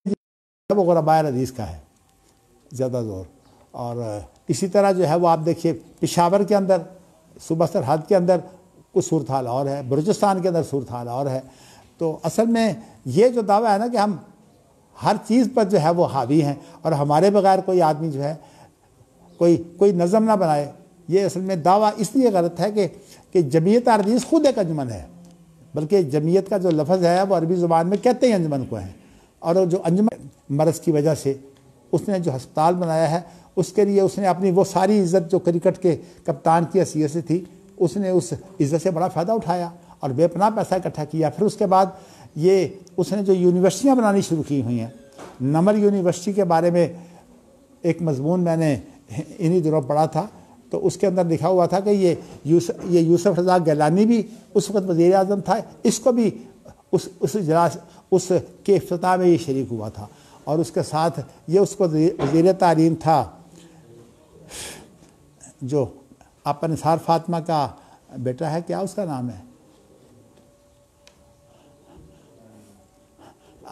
وہ غرباء حدیث کا ہے زیادہ زور۔ اور اسی طرح جو ہے وہ آپ دیکھیے پشاور کے اندر، صوبہ سرحد کے اندر کچھ صورتحال اور ہے، بلوچستان کے اندر صورتحال اور ہے۔ تو اصل میں یہ جو دعویٰ ہے نا کہ ہم ہر چیز پر جو ہے وہ حاوی ہیں اور ہمارے بغیر کوئی آدمی جو ہے کوئی نظم نہ بنائے، یہ اصل میں دعویٰ اس لیے غلط ہے کہ جمعیت حدیث خود ایک انجمن ہے، بلکہ جمعیت کا جو لفظ ہے وہ عربی زبان میں کہتے ہیں انجمن کو ہیں، اور جو انجمن مرض کی وجہ سے اس نے جو ہسپتال بنایا ہے، اس کے لیے اس نے اپنی وہ ساری عزت جو کرکٹ کے کپتان کی حیثیت سے تھی، اس نے اس عزت سے بڑا فائدہ اٹھایا اور بے پناہ پیسہ اکٹھا کیا۔ پھر اس کے بعد یہ اس نے جو یونیورسٹیاں بنانی شروع کی ہوئی ہیں، نمل یونیورسٹی کے بارے میں ایک مضمون میں نے انہی دنوں پڑھا تھا، تو اس کے اندر لکھا ہوا تھا کہ یہ یوسف رضا گیلانی بھی اس وقت وزیر اعظم تھا، اس کو بھی اس اجلاس اس کے افتتاح میں یہ شریک ہوا تھا، اور اس کے ساتھ یہ اس کو وزیر تعلیم تھا جو آپ نثار فاطمہ کا بیٹا ہے، کیا اس کا نام ہے؟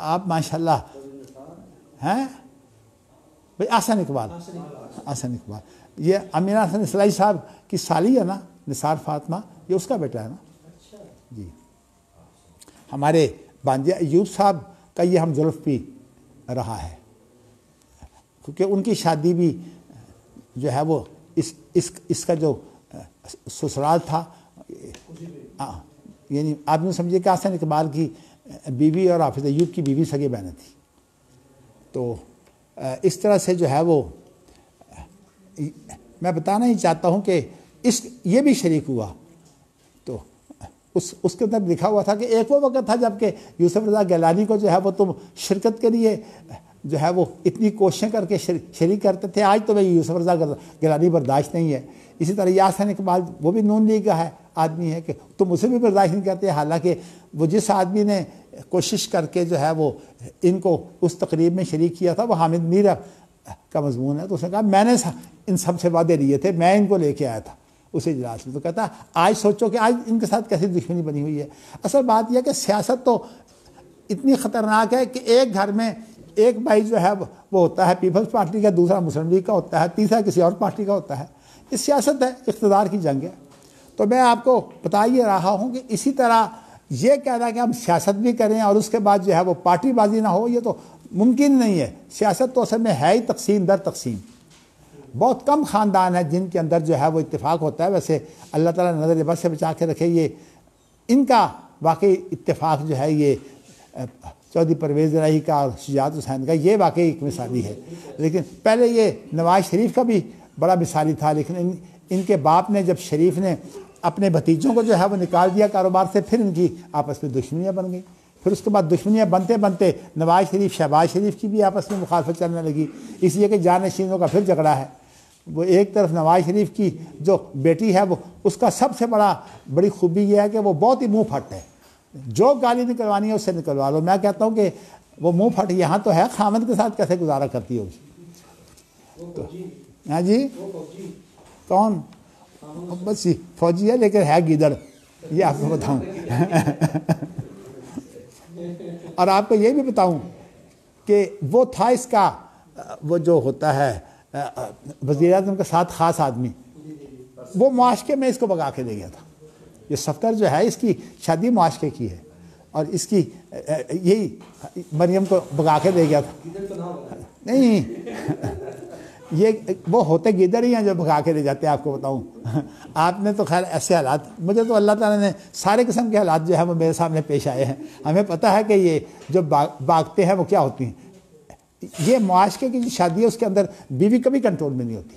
آپ ماشاءاللہ ہیں بھائی، احسن اقبال، یہ امینہ حسن اصلاحی صاحب کی سالی ہے نا نثار فاطمہ، یہ اس کا بیٹا ہے نا جی۔ ہمارے بانجے ایوب صاحب کا یہ ہم زلف بھی رہا ہے، کیونکہ ان کی شادی بھی جو ہے وہ اس کا جو سسرال تھا، یعنی آپ نے سمجھے کہ حسن اقبال کی بیوی اور حافظ ایوب کی بیوی سگے بہنیں تھی۔ تو اس طرح سے جو ہے وہ میں بتانا ہی چاہتا ہوں کہ یہ بھی شریک ہوا۔ تو اس کے اندر لکھا ہوا تھا کہ ایک وہ وقت تھا جب کہ یوسف رضا گیلانی کو جو ہے وہ تم شرکت کے لیے جو ہے وہ اتنی کوششیں کر کے شریک کرتے تھے، آج تو بھائی یوسف رضا گیلانی برداشت نہیں ہے۔ اسی طرح یہ حسن اقبال وہ بھی نون لیگ کا ہے آدمی ہے کہ تم اسے بھی برداشت نہیں کرتے، حالانکہ وہ جس آدمی نے کوشش کر کے جو ہے وہ ان کو اس تقریب میں شریک کیا تھا وہ حامد میر کا مضمون ہے، تو اس نے کہا میں نے ان سب سے وعدے لیے تھے، میں ان کو لے کے آیا تھا اس اجلاس میں۔ تو کہتا آج سوچو کہ آج ان کے ساتھ کیسی دشمنی بنی ہوئی ہے۔ اصل بات یہ کہ سیاست تو اتنی خطرناک ہے کہ ایک گھر میں ایک بھائی جو ہے وہ ہوتا ہے پیپلز پارٹی کا، دوسرا مسلم لیگ کا ہوتا ہے، تیسرا کسی اور پارٹی کا ہوتا ہے۔ یہ سیاست ہے، اقتدار کی جنگ ہے۔ تو میں آپ کو بتا یہ رہا ہوں کہ اسی طرح یہ کہنا کہ ہم سیاست بھی کریں اور اس کے بعد جو ہے وہ پارٹی بازی نہ ہو، یہ تو ممکن نہیں ہے۔ سیاست تو اصل میں ہے ہی تقسیم در تقسیم۔ بہت کم خاندان ہیں جن کے اندر جو ہے وہ اتفاق ہوتا ہے، ویسے اللہ تعالیٰ نظر بد سے بچا کے رکھے۔ یہ ان کا واقعی اتفاق جو ہے یہ چودھری پرویز الہی کا اور شجاعت حسین کا یہ واقعی ایک مثالی ہے، لیکن پہلے یہ نواز شریف کا بھی بڑا مثالی تھا، لیکن ان کے باپ نے جب شریف نے اپنے بھتیجوں کو جو ہے وہ نکال دیا کاروبار سے، پھر ان کی آپس میں دشمنیاں بن گئیں۔ پھر اس کے بعد دشمنیاں بنتے بنتے نواز شریف شہباز شریف کی بھی آپس میں مخالفت چلنے لگی، اس لیے کہ جانشینوں کا پھر جھگڑا ہے۔ وہ ایک طرف نواز شریف کی جو بیٹی ہے وہ اس کا سب سے بڑی خوبی یہ ہے کہ وہ بہت ہی منہ پھٹ ہے، جو گالی نکلوانی ہے اس سے نکلوا لو۔ میں کہتا ہوں کہ وہ منہ پھٹ یہاں تو ہے، خامد کے ساتھ کیسے گزارا کرتی ہوگی؟ ہاں جی، کون؟ بس فوجی ہے لیکن ہے گیدڑ، یہ آپ کو بتاؤں۔ اور آپ کو یہ بھی بتاؤں کہ وہ تھا اس کا وہ جو ہوتا ہے وزیر اعظم کے ساتھ خاص آدمی، وہ معاشقے میں اس کو بگا کے دے گیا تھا۔ یہ صفدر جو ہے اس کی شادی معاشقے کی ہے، اور اس کی یہی مریم کو بگا کے دے گیا تھا۔ نہیں یہ وہ ہوتے گدڑ ہی ہیں جو بھگا کے لے جاتے ہیں. آپ کو بتاؤں آپ نے تو خیر ایسے حالات, مجھے تو اللہ تعالیٰ نے سارے قسم کے حالات جو ہے وہ میرے سامنے پیش آئے ہیں. ہمیں پتہ ہے کہ یہ جو بھاگتے ہیں وہ کیا ہوتی ہیں. یہ معاشرے کی جو شادی ہے اس کے اندر بیوی کبھی کنٹرول میں نہیں ہوتی,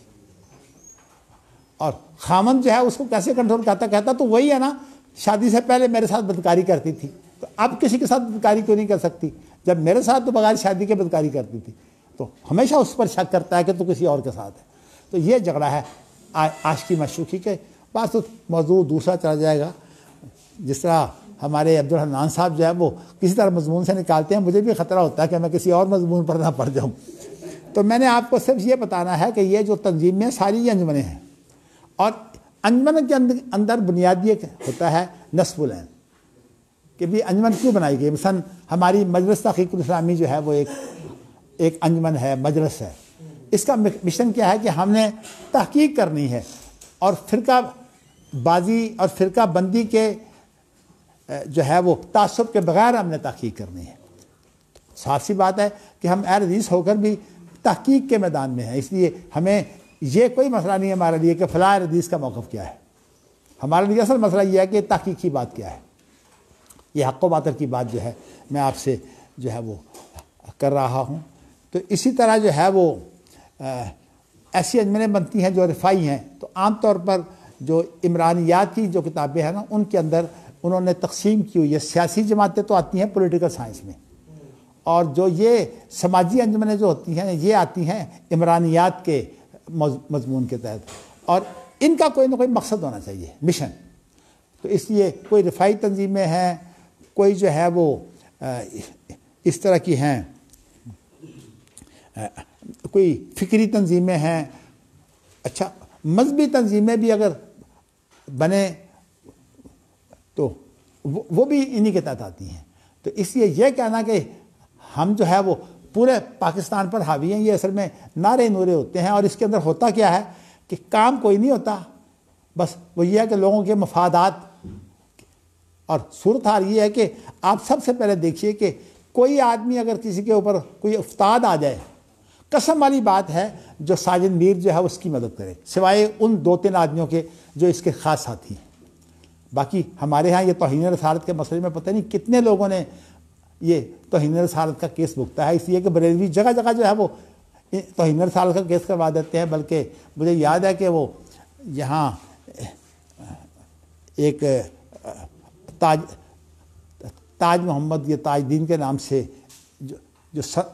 اور خامن جو ہے اس کو کیسے کنٹرول کرتا, کہتا تو وہی ہے نا شادی سے پہلے میرے ساتھ بدکاری کرتی تھی, تو اب کسی کے ساتھ بدکاری کیوں نہیں کر سکتی, جب میرے ساتھ تو بغیر شادی کے بدکاری کرتی تھی. تو ہمیشہ اس پر شک کرتا ہے کہ تو کسی اور کے ساتھ ہے. تو یہ جھگڑا ہے عاشقی معشوقی کے. بس تو موضوع دوسرا چلا جائے گا. جس طرح ہمارے عبدالحنان صاحب جو ہے وہ کسی طرح مضمون سے نکالتے ہیں, مجھے بھی خطرہ ہوتا ہے کہ میں کسی اور مضمون پر نہ پڑ جاؤں. تو میں نے آپ کو صرف یہ بتانا ہے کہ یہ جو تنظیمیں ساری یہ انجمنیں ہیں, اور انجمن کے اندر بنیادی ایک ہوتا ہے نصب العین, کہ بھی انجمن کیوں بنائی گئی. مثلا ہماری مجلس تحقیق الاسلامی جو ہے وہ ایک انجمن ہے, مجلس ہے. اس کا مشن کیا ہے کہ ہم نے تحقیق کرنی ہے, اور فرقہ بازی اور فرقہ بندی کے جو ہے وہ تعصب کے بغیر ہم نے تحقیق کرنی ہے. صاف سی بات ہے کہ ہم اہل حدیث ہو کر بھی تحقیق کے میدان میں ہیں, اس لیے ہمیں یہ کوئی مسئلہ نہیں ہے ہمارے لیے کہ فلاں اہل حدیث کا موقف کیا ہے. ہمارے لیے اصل مسئلہ یہ ہے کہ تحقیق کی بات کیا ہے. یہ حق و باطل کی بات جو ہے میں آپ سے جو ہے وہ کر رہا ہوں. تو اسی طرح جو ہے وہ ایسی انجمنیں بنتی ہیں جو رفائی ہیں. تو عام طور پر جو عمرانیات کی جو کتابیں ہیں نا, ان کے اندر انہوں نے تقسیم کی ہوئی ہے. سیاسی جماعتیں تو آتی ہیں پولیٹیکل سائنس میں, اور جو یہ سماجی انجمنیں جو ہوتی ہیں یہ آتی ہیں عمرانیات کے مضمون کے تحت, اور ان کا کوئی نہ کوئی مقصد ہونا چاہیے, مشن. تو اس لیے کوئی رفائی تنظیمیں ہیں, کوئی جو ہے وہ اس طرح کی ہیں, کوئی فکری تنظیمیں ہیں. اچھا, مذہبی تنظیمیں بھی اگر بنے تو وہ بھی انہی کے تحت آتی ہیں. تو اس لیے یہ کہنا کہ ہم جو ہے وہ پورے پاکستان پر حاوی ہیں, یہ اصل میں نعرے نورے ہوتے ہیں. اور اس کے اندر ہوتا کیا ہے کہ کام کوئی نہیں ہوتا, بس وہ یہ ہے کہ لوگوں کے مفادات. اور صورتحال یہ ہے کہ آپ سب سے پہلے دیکھیے کہ کوئی آدمی اگر کسی کے اوپر کوئی افتاد آ جائے, قسم والی بات ہے جو ساجد میر جو ہے اس کی مدد کرے, سوائے ان 2-3 آدمیوں کے جو اس کے خاص ساتھی ہیں. باقی ہمارے ہاں یہ توہین رسالت کے مسئلے میں پتہ نہیں کتنے لوگوں نے یہ توہین رسالت کا کیس بھگتا ہے, اس لیے کہ بریلوی جگہ جگہ جو ہے وہ توہین رسالت کا کیس کروا دیتے ہیں. بلکہ مجھے یاد ہے کہ وہ یہاں ایک تاج محمد, یہ تاج دین کے نام سے جو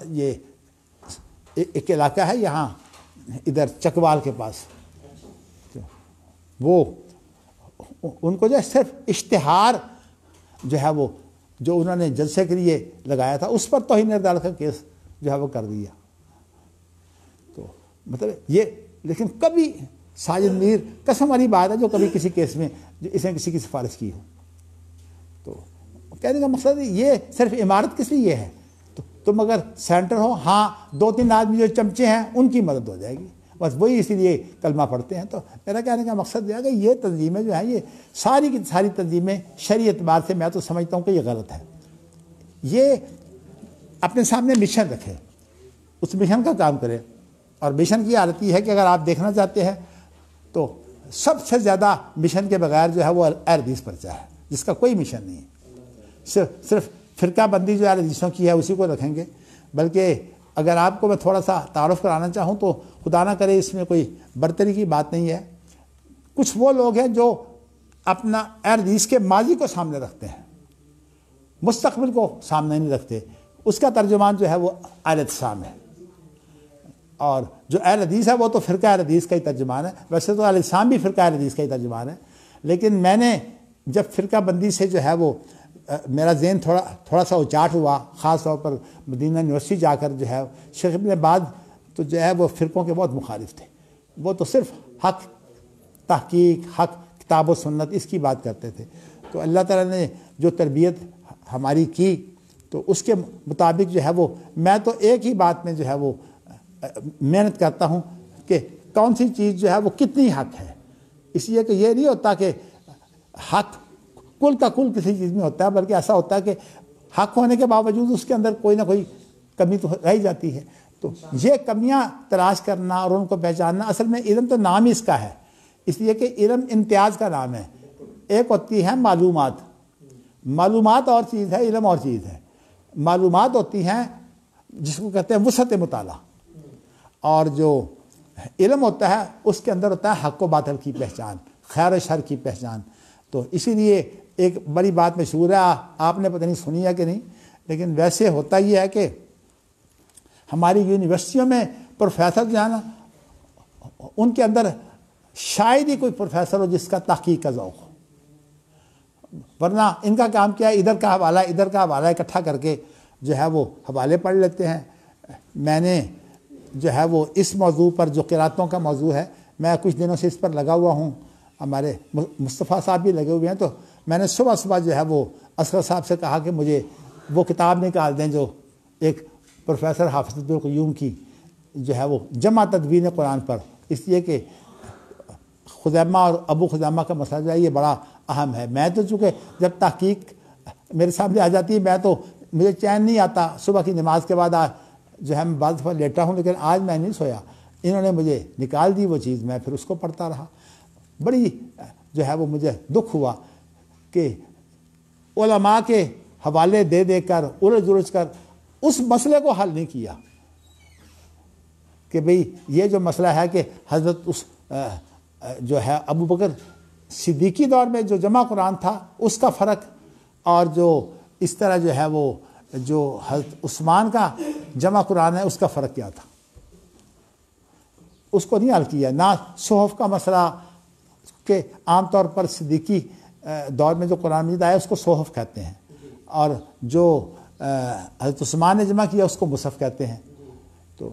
یہ ایک علاقہ ہے یہاں ادھر چکوال کے پاس, وہ ان کو جو ہے صرف اشتہار جو ہے وہ جو انہوں نے جلسے کے لیے لگایا تھا اس پر توہین عدالت کا کیس جو ہے وہ کر دیا. تو مطلب یہ, لیکن کبھی ساجد میر قسم والی بات ہے جو کبھی کسی کیس میں جو اس نے کسی کی سفارش کی ہو. تو کہنے کا مقصد یہ صرف عمارت کس لیے ہے, تو تم اگر سینٹر ہو, ہاں 2-3 آدمی جو چمچے ہیں ان کی مدد ہو جائے گی, بس وہی اسی لیے کلمہ پڑھتے ہیں. تو میرا کہنے کا مقصد یہ ہے کہ یہ تنظیمیں جو ہیں یہ ساری کی ساری تنظیمیں شرعی اعتبار سے میں تو سمجھتا ہوں کہ یہ غلط ہے. یہ اپنے سامنے مشن رکھے, اس مشن کا کام کرے. اور مشن کی حالت یہ ہے کہ اگر آپ دیکھنا چاہتے ہیں تو سب سے زیادہ مشن کے بغیر جو ہے وہ اہل حدیث پرچہ ہے, جس کا کوئی مشن نہیں ہے. صرف فرقہ بندی جو اہل حدیثوں کی ہے اسی کو رکھیں گے. بلکہ اگر آپ کو میں تھوڑا سا تعارف کرانا چاہوں تو خدا نہ کرے اس میں کوئی برتری کی بات نہیں ہے. کچھ وہ لوگ ہیں جو اپنا اہل حدیث کے ماضی کو سامنے رکھتے ہیں, مستقبل کو سامنے نہیں رکھتے. اس کا ترجمان جو ہے وہ اہل اعتصام ہے, اور جو اہل حدیث ہے وہ تو فرقہ اہل حدیث کا ہی ترجمان ہے. ویسے تو اہل اعتصام بھی فرقہ اہل حدیث کا ہی ترجمان ہے, لیکن میں نے جب فرقہ بندی سے جو ہے وہ میرا ذہن تھوڑا سا اچاٹ ہوا, خاص طور پر مدینہ یونیورسٹی جا کر جو ہے شیخ ابن باز تو جو ہے وہ فرقوں کے بہت مخالف تھے. وہ تو صرف حق تحقیق, حق کتاب و سنت اس کی بات کرتے تھے. تو اللہ تعالیٰ نے جو تربیت ہماری کی تو اس کے مطابق جو ہے وہ میں تو ایک ہی بات میں جو ہے وہ محنت کرتا ہوں کہ کون سی چیز جو ہے وہ کتنی حق ہے. اس لیے کہ یہ نہیں ہوتا کہ حق کل کا کل کسی چیز میں ہوتا ہے, بلکہ ایسا ہوتا ہے کہ حق ہونے کے باوجود اس کے اندر کوئی نہ کوئی کمی تو رہ ہی جاتی ہے. تو تو یہ کمیاں تلاش کرنا اور ان کو پہچاننا، اصل میں علم تو نام ہی اس کا ہے، اس لیے کہ علم امتیاز کا نام ہے۔ ایک ہوتی ہے معلومات، معلومات اور چیز ہے، علم اور چیز ہے۔ معلومات ہوتی ہیں جس کو کہتے ہیں وسعت مطالعہ، اور جو علم ہوتا ہے اس کے اندر ہوتا ہے حق و باطل کی پہچان، خیر و شر کی پہچان۔ تو اسی لیے ایک بڑی بات مشہور ہے، آپ نے پتہ نہیں سنی ہے کہ نہیں، لیکن ویسے ہوتا یہ ہے کہ ہماری یونیورسٹیوں میں پروفیسر جو ہے نا، ان کے اندر شاید ہی کوئی پروفیسر ہو جس کا تحقیق کا ذوق ہو، ورنہ ان کا کام کیا ہے، ادھر کا حوالہ ادھر کا حوالہ اکٹھا کر کے جو ہے وہ حوالے پڑھ لیتے ہیں۔ میں نے جو ہے وہ اس موضوع پر، جو قراتوں کا موضوع ہے، میں کچھ دنوں سے اس پر لگا ہوا ہوں، ہمارے مصطفیٰ صاحب بھی لگے ہوئے ہیں، تو میں نے صبح صبح جو ہے وہ اصغر صاحب سے کہا کہ مجھے وہ کتاب نکال دیں جو ایک پروفیسر حافظ عبدالقیوم کی جو ہے وہ جمع تدوین قرآن پر، اس لیے کہ خزیمہ اور ابو خزیمہ کا مسئلہ جو ہے یہ بڑا اہم ہے۔ میں تو چونکہ جب تحقیق میرے سامنے آ جاتی ہے مجھے چین نہیں آتا، صبح کی نماز کے بعد جو ہے میں بعض دفعہ لیٹا ہوں، لیکن آج میں نہیں سویا، انہوں نے مجھے نکال دی وہ چیز، میں پھر اس کو پڑھتا رہا۔ بڑی جو ہے وہ مجھے دکھ ہوا کہ علماء کے حوالے دے دے کر الجھ الجھ کر اس مسئلے کو حل نہیں کیا کہ بھئی یہ جو مسئلہ ہے کہ حضرت اس جو ہے ابو بکر صدیقی دور میں جو جمع قرآن تھا اس کا فرق، اور جو اس طرح جو ہے وہ جو حضرت عثمان کا جمع قرآن ہے اس کا فرق کیا تھا، اس کو نہیں حل کیا۔ نہ صحف کا مسئلہ، کہ عام طور پر صدیقی دور میں جو قرآن مجید آیا اس کو صحف کہتے ہیں، اور جو حضرت عثمان نے جمع کیا اس کو مصحف کہتے ہیں، تو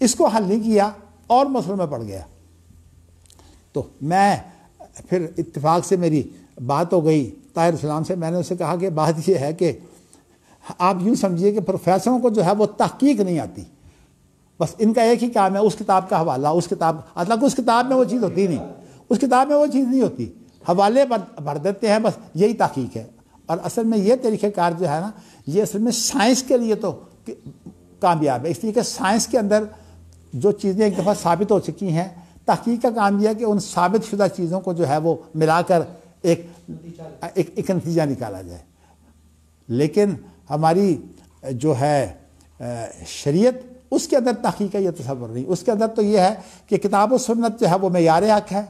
اس کو حل نہیں کیا اور مسئلوں میں پڑ گیا۔ تو میں پھر اتفاق سے میری بات ہو گئی طاہر اسلام سے، میں نے اسے کہا کہ بات یہ ہے کہ آپ یوں سمجھیے کہ پروفیسروں کو جو ہے وہ تحقیق نہیں آتی، بس ان کا ایک ہی کام ہے اس کتاب کا حوالہ، اس کتاب حالانکہ اس کتاب میں وہ چیز ہوتی نہیں، اس کتاب میں وہ چیز نہیں ہوتی، حوالے بھر دیتے ہیں، بس یہی تحقیق ہے۔ اور اصل میں یہ طریقہ کار جو ہے نا، یہ اصل میں سائنس کے لیے تو کامیاب ہے، اس لیے کہ سائنس کے اندر جو چیزیں ایک دفعہ ثابت ہو چکی ہیں، تحقیق کا کام یہ ہے کہ ان ثابت شدہ چیزوں کو جو ہے وہ ملا کر ایک نتیجہ نکالا جائے۔ لیکن ہماری جو ہے شریعت، اس کے اندر تحقیق کا یہ تصور نہیں، اس کے اندر تو یہ ہے کہ کتاب و سنت جو ہے وہ معیار حق ہے،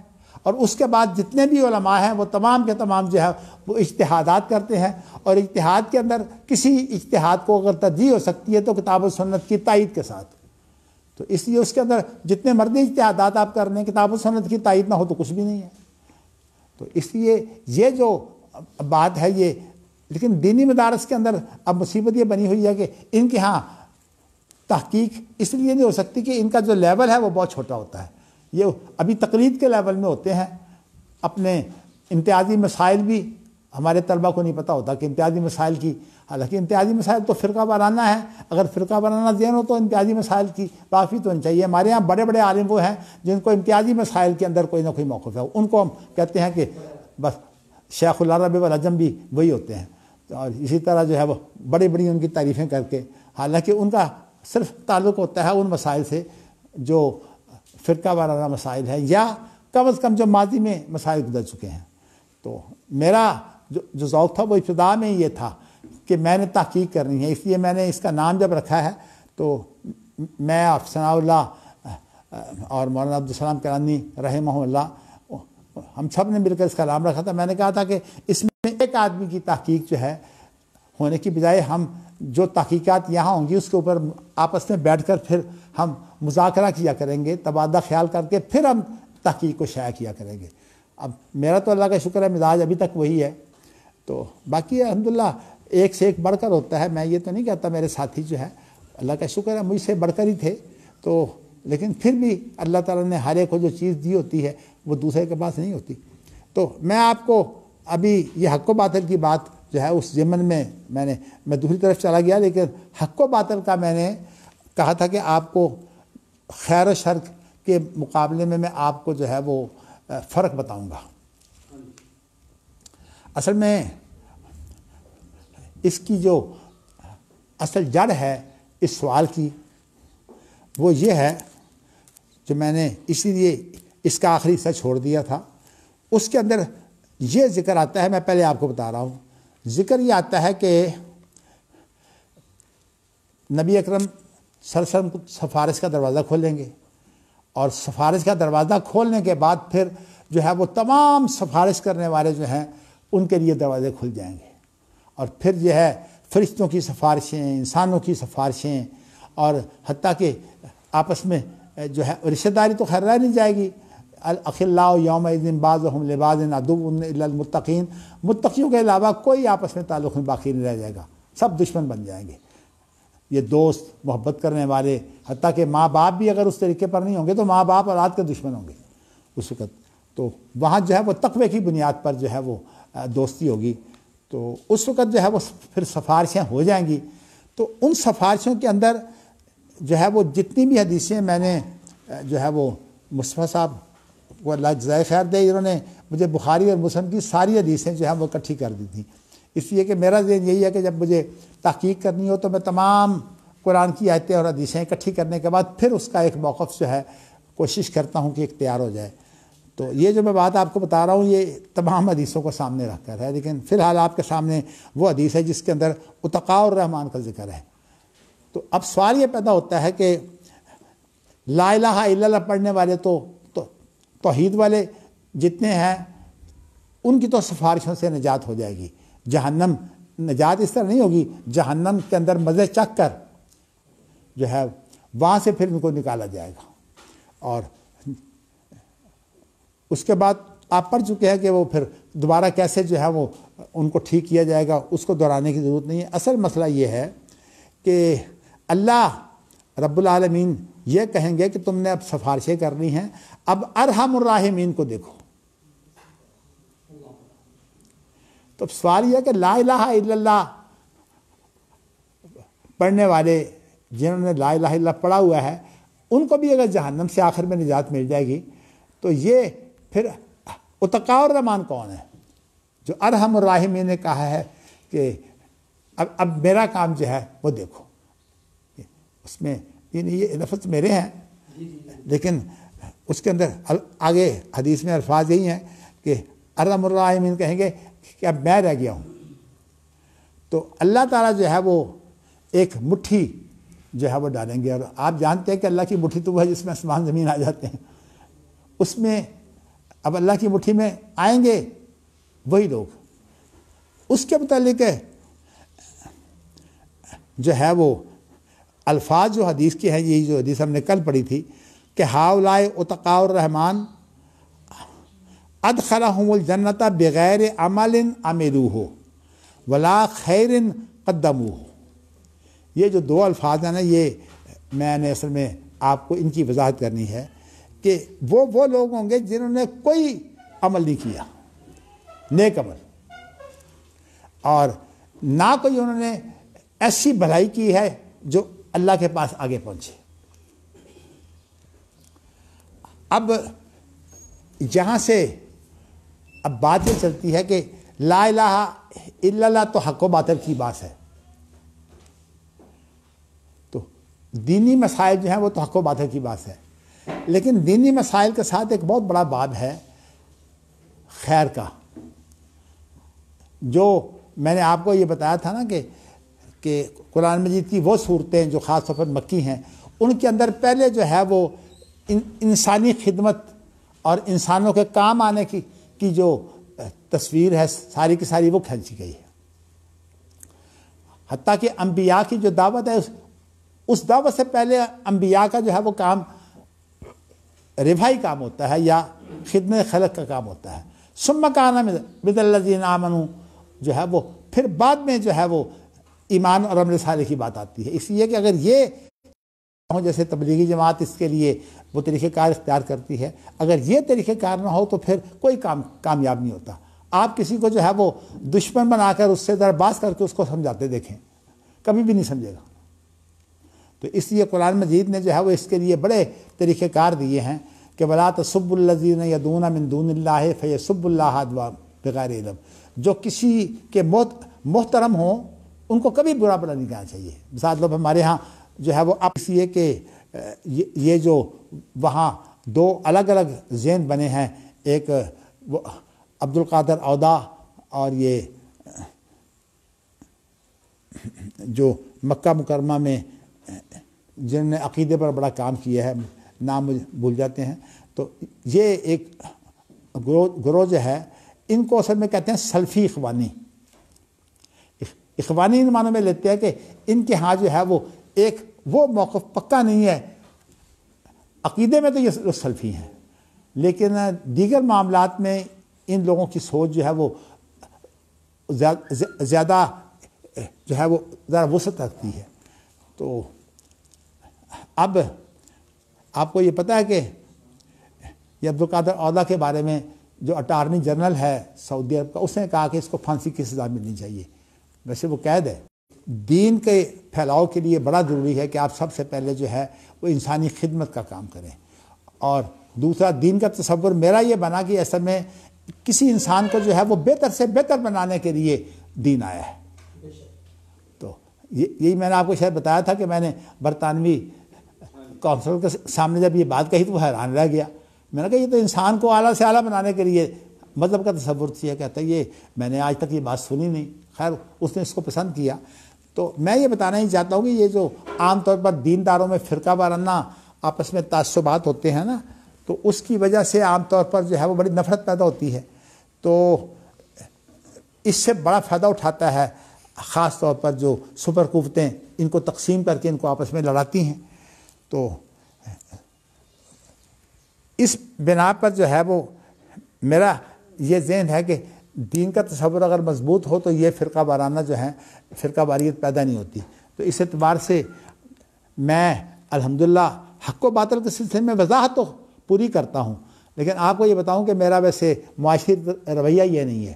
اور اس کے بعد جتنے بھی علماء ہیں وہ تمام کے تمام جو ہے وہ اجتہادات کرتے ہیں، اور اجتہاد کے اندر کسی اجتہاد کو اگر ترجیح ہو سکتی ہے تو کتاب و سنت کی تائید کے ساتھ، تو اس لیے اس کے اندر جتنے مرضی اجتہادات آپ کر لیں، کتاب و سنت کی تائید نہ ہو تو کچھ بھی نہیں ہے۔ تو اس لیے یہ جو بات ہے یہ، لیکن دینی مدارس کے اندر اب مصیبت یہ بنی ہوئی ہے کہ ان کے ہاں تحقیق اس لیے نہیں ہو سکتی کہ ان کا جو لیول ہے وہ بہت چھوٹا ہوتا ہے، یہ ابھی تقلید کے لیول میں ہوتے ہیں۔ اپنے امتیازی مسائل بھی ہمارے طلبہ کو نہیں پتہ ہوتا کہ امتیازی مسائل کی، حالانکہ امتیازی مسائل تو فرقہ وارانہ ہے، اگر فرقہ وارانہ ذہن ہو تو امتیازی مسائل کی معافی تو ہونی چاہیے۔ ہمارے یہاں بڑے بڑے عالم وہ ہیں جن کو امتیازی مسائل کے اندر کوئی نہ کوئی موقف ہے، ان کو ہم کہتے ہیں کہ بس شیخ العرب والعجم بھی وہی ہوتے ہیں، اور اسی طرح جو ہے وہ بڑی بڑی ان کی تعریفیں کر کے، حالانکہ ان کا صرف تعلق ہوتا ہے ان مسائل سے جو فرقہ وارانہ مسائل ہیں، یا کم از کم جو ماضی میں مسائل گزر چکے ہیں۔ تو میرا جو ذوق تھا وہ ابتدا میں یہ تھا کہ میں نے تحقیق کرنی ہے، اس لیے میں نے اس کا نام جب رکھا ہے تو میں ثناء اللہ اور مولانا عبدالسلام کرانی رحمہ اللہ، ہم سب نے مل کر اس کا نام رکھا تھا۔ میں نے کہا تھا کہ اس میں ایک آدمی کی تحقیق جو ہے ہونے کی بجائے ہم جو تحقیقات یہاں ہوں گی اس کے اوپر آپس میں بیٹھ کر پھر ہم مذاکرہ کیا کریں گے، تبادلہ خیال کر کے پھر ہم تحقیق کو شائع کیا کریں گے۔ اب میرا تو اللہ کا شکر ہے مزاج ابھی تک وہی ہے، تو باقی الحمدللہ ایک سے ایک بڑھ کر ہوتا ہے۔ میں یہ تو نہیں کہتا میرے ساتھی جو ہے اللہ کا شکر ہے مجھ سے بڑھ کر ہی تھے، تو لیکن پھر بھی اللہ تعالیٰ نے ہر ایک کو جو چیز دی ہوتی ہے وہ دوسرے کے پاس نہیں ہوتی۔ تو میں آپ کو ابھی یہ حق و باطل کی بات جو ہے اس ضمن میں میں دوسری طرف چلا گیا، لیکن حق و باطل کا میں نے کہا تھا کہ آپ کو خیر و شر کے مقابلے میں آپ کو جو ہے وہ فرق بتاؤں گا۔ اصل میں اس کی جو اصل جڑ ہے اس سوال کی وہ یہ ہے جو میں نے اسی لیے اس کا آخری حصہ چھوڑ دیا تھا. اس کے اندر یہ ذکر آتا ہے, میں پہلے آپ کو بتا رہا ہوں, ذکر یہ آتا ہے کہ نبی اکرم صلی اللہ علیہ وسلم سفارش کا دروازہ کھولیں گے, اور سفارش کا دروازہ کھولنے کے بعد پھر جو ہے وہ تمام سفارش کرنے والے جو ہیں ان کے لیے دروازے کھل جائیں گے, اور پھر جو ہے فرشتوں کی سفارشیں, انسانوں کی سفارشیں, اور حتیٰ کہ آپس میں جو ہے رشتہ داری تو خیر رہ نہیں جائے گی. الاخلاء یومئذ بعضهم لبعض عدو الا المتقین, متقیوں کے علاوہ کوئی آپس میں تعلق باقی نہیں رہ جائے گا, سب دشمن بن جائیں گے. یہ دوست محبت کرنے والے, حتیٰ کہ ماں باپ بھی اگر اس طریقے پر نہیں ہوں گے تو ماں باپ اولاد کے دشمن ہوں گے اس وقت. تو وہاں جو ہے وہ تقوی کی بنیاد پر جو ہے وہ دوستی ہوگی. تو اس وقت جو ہے وہ پھر سفارشیں ہو جائیں گی. تو ان سفارشوں کے اندر جو ہے وہ جتنی بھی حدیثیں میں نے جو ہے وہ مصطفیٰ صاحب وہ اللہ جزائے خیر دے, انہوں نے مجھے بخاری اور مسلم کی ساری حدیثیں جو ہیں وہ اکٹھی کر دی تھیں. اس لیے کہ میرا ذہن یہی ہے کہ جب مجھے تحقیق کرنی ہو تو میں تمام قرآن کی آیتیں اور حدیثیں اکٹھی کرنے کے بعد پھر اس کا ایک موقف جو ہے کوشش کرتا ہوں کہ ایک تیار ہو جائے. تو یہ جو میں بات آپ کو بتا رہا ہوں یہ تمام حدیثوں کو سامنے رکھ کر ہے, لیکن فی الحال آپ کے سامنے وہ حدیث ہے جس کے اندر اتقاء الرحمن کا ذکر ہے. تو اب سوال یہ پیدا ہوتا ہے کہ لا الہ الا اللہ پڑھنے والے تو توحید والے جتنے ہیں ان کی تو سفارشوں سے نجات ہو جائے گی. جہنم نجات اس طرح نہیں ہوگی, جہنم کے اندر مزے چکھ کر جو ہے وہاں سے پھر ان کو نکالا جائے گا. اور اس کے بعد آپ پڑھ چکے ہیں کہ وہ پھر دوبارہ کیسے جو ہے وہ ان کو ٹھیک کیا جائے گا, اس کو دہرانے کی ضرورت نہیں ہے. اصل مسئلہ یہ ہے کہ اللہ رب العالمین یہ کہیں گے کہ تم نے اب سفارشیں کرنی ہیں, اب ارحم الراحمین کو دیکھو. تو سوال یہ کہ لا الہ الا اللہ پڑھنے والے جنہوں نے لا الہ الا اللہ پڑھا ہوا ہے ان کو بھی اگر جہنم سے آخر میں نجات مل جائے گی تو یہ پھر اتقاء الرحمن کون ہے جو ارحم الراحمین نے کہا ہے کہ اب میرا کام جو ہے وہ دیکھو. اس میں یہ لفظ میرے ہیں لیکن اس کے اندر آگے حدیث میں الفاظ یہی ہیں کہ ارحم الراحمین کہیں گے کہ اب میں رہ گیا ہوں. تو اللہ تعالیٰ جو ہے وہ ایک مٹھی جو ہے وہ ڈالیں گے, اور آپ جانتے ہیں کہ اللہ کی مٹھی تو وہ ہے جس میں آسمان زمین آ جاتے ہیں. اس میں اب اللہ کی مٹھی میں آئیں گے وہی لوگ. اس کے متعلق جو ہے وہ الفاظ جو حدیث کے ہیں, یہی جو حدیث ہم نے کل پڑھی تھی کہ ہؤلاء اتقاء الرحمن ادخلہم الجنۃ بغیر عمل عملوہ ولا خیر قدموہ. یہ جو دو الفاظ ہیں نا, یہ میں نے اصل میں آپ کو ان کی وضاحت کرنی ہے کہ وہ لوگ ہوں گے جنہوں نے کوئی عمل نہیں کیا, نیک عمل, اور نہ کوئی انہوں نے ایسی بھلائی کی ہے جو اللہ کے پاس آگے پہنچے. اب جہاں سے اب بات یہ چلتی ہے کہ لا الہ الا اللہ تو حق و باطل کی بات ہے, تو دینی مسائل جو ہیں وہ تو حق و باطل کی بات ہے, لیکن دینی مسائل کے ساتھ ایک بہت بڑا باب ہے خیر کا. جو میں نے آپ کو یہ بتایا تھا نا کہ قرآن مجید کی وہ صورتیں جو خاص طور پر مکی ہیں ان کے اندر پہلے جو ہے وہ انسانی خدمت اور انسانوں کے کام آنے کی جو تصویر ہے ساری کی ساری وہ کھینچی گئی ہے. حتیٰ کہ انبیاء کی جو دعوت ہے اس دعوت سے پہلے انبیاء کا جو ہے وہ کام رفائی کام ہوتا ہے یا خدمت خلق کا کام ہوتا ہے. ثم کان من الذین آمنوا جو ہے وہ پھر بعد میں جو ہے وہ ایمان اور عمل صالح کی بات آتی ہے. اس لیے کہ اگر یہ جیسے تبلیغی جماعت اس کے لیے وہ طریقہ کار اختیار کرتی ہے, اگر یہ طریقہ کار نہ ہو تو پھر کوئی کامیاب نہیں ہوتا. آپ کسی کو جو ہے وہ دشمن بنا کر اس سے درباز کر کے اس کو سمجھاتے دیکھیں, کبھی بھی نہیں سمجھے گا. تو اس لیے قرآن مجید نے جو ہے وہ اس کے لیے بڑے طریقہ کار دیے ہیں کہ وَلَا تَسُبُّوا الَّذِينَ يَدْعُونَ مِن دُونِ اللَّهِ فَيَسُبُّوا اللَّهَ عَدْوًا بِغَيْرِ علم. جو کسی کے محترم ہوں ان کو کبھی برا بلا نہیں کہنا چاہیے. مثال طور پر ہمارے ہاں جو ہے وہ اب اس لیے کہ یہ جو وہاں دو الگ الگ ذہن بنے ہیں، ایک عبد القادر اودا اور یہ جو مکہ مکرمہ میں جن نے عقیدے پر بڑا کام کیا ہے، نام مجھے بھول جاتے ہیں، تو یہ ایک گروہ جو ہے ان کو اصل میں کہتے ہیں سلفی اخوانی۔ اخوانی ان معنوں میں لیتے ہیں کہ ان کے ہاں جو ہے وہ موقف پکا نہیں ہے، عقیدے میں تو یہ لوگ سلفی ہیں، لیکن دیگر معاملات میں ان لوگوں کی سوچ جو ہے وہ زیادہ جو ہے وہ ذرا وسعت رکھتی ہے۔ تو اب آپ کو یہ پتہ ہے کہ یہ عبد القادر اودا کے بارے میں جو اٹارنی جنرل ہے سعودی عرب کا، اس نے کہا کہ اس کو پھانسی کی سزا ملنی چاہیے۔ ویسے وہ قید ہے۔ دین کے پھیلاؤ کے لیے بڑا ضروری ہے کہ آپ سب سے پہلے جو ہے وہ انسانی خدمت کا کام کریں، اور دوسرا دین کا تصور میرا یہ بنا کہ اصل میں کسی انسان کو جو ہے وہ بہتر سے بہتر بنانے کے لیے دین آیا ہے۔ تو یہی میں نے آپ کو شاید بتایا تھا کہ میں نے برطانوی کونسل کے سامنے جب یہ بات کہی تو وہ حیران رہ گیا۔ میں نے کہا یہ تو انسان کو اعلیٰ سے اعلیٰ بنانے کے لیے مذہب کا تصور کیا، کہتا ہے یہ میں نے آج تک یہ بات سنی نہیں۔ خیر اس نے اس کو پسند کیا۔ تو میں یہ بتانا ہی چاہتا ہوں کہ یہ جو عام طور پر دینداروں میں فرقہ وارانہ آپس میں تعصبات ہوتے ہیں نا، تو اس کی وجہ سے عام طور پر جو ہے وہ بڑی نفرت پیدا ہوتی ہے۔ تو اس سے بڑا فائدہ اٹھاتا ہے خاص طور پر جو سپر قوتیں ان کو تقسیم کر کے ان کو آپس میں لڑاتی ہیں۔ تو اس بنا پر جو ہے وہ میرا یہ ذہن ہے کہ دین کا تصور اگر مضبوط ہو تو یہ فرقہ وارانہ جو ہے فرقہ واریت پیدا نہیں ہوتی۔ تو اس اعتبار سے میں الحمدللہ حق و باطل کے سلسلے میں وضاحت تو پوری کرتا ہوں، لیکن آپ کو یہ بتاؤں کہ میرا ویسے معاشی رویہ یہ نہیں ہے۔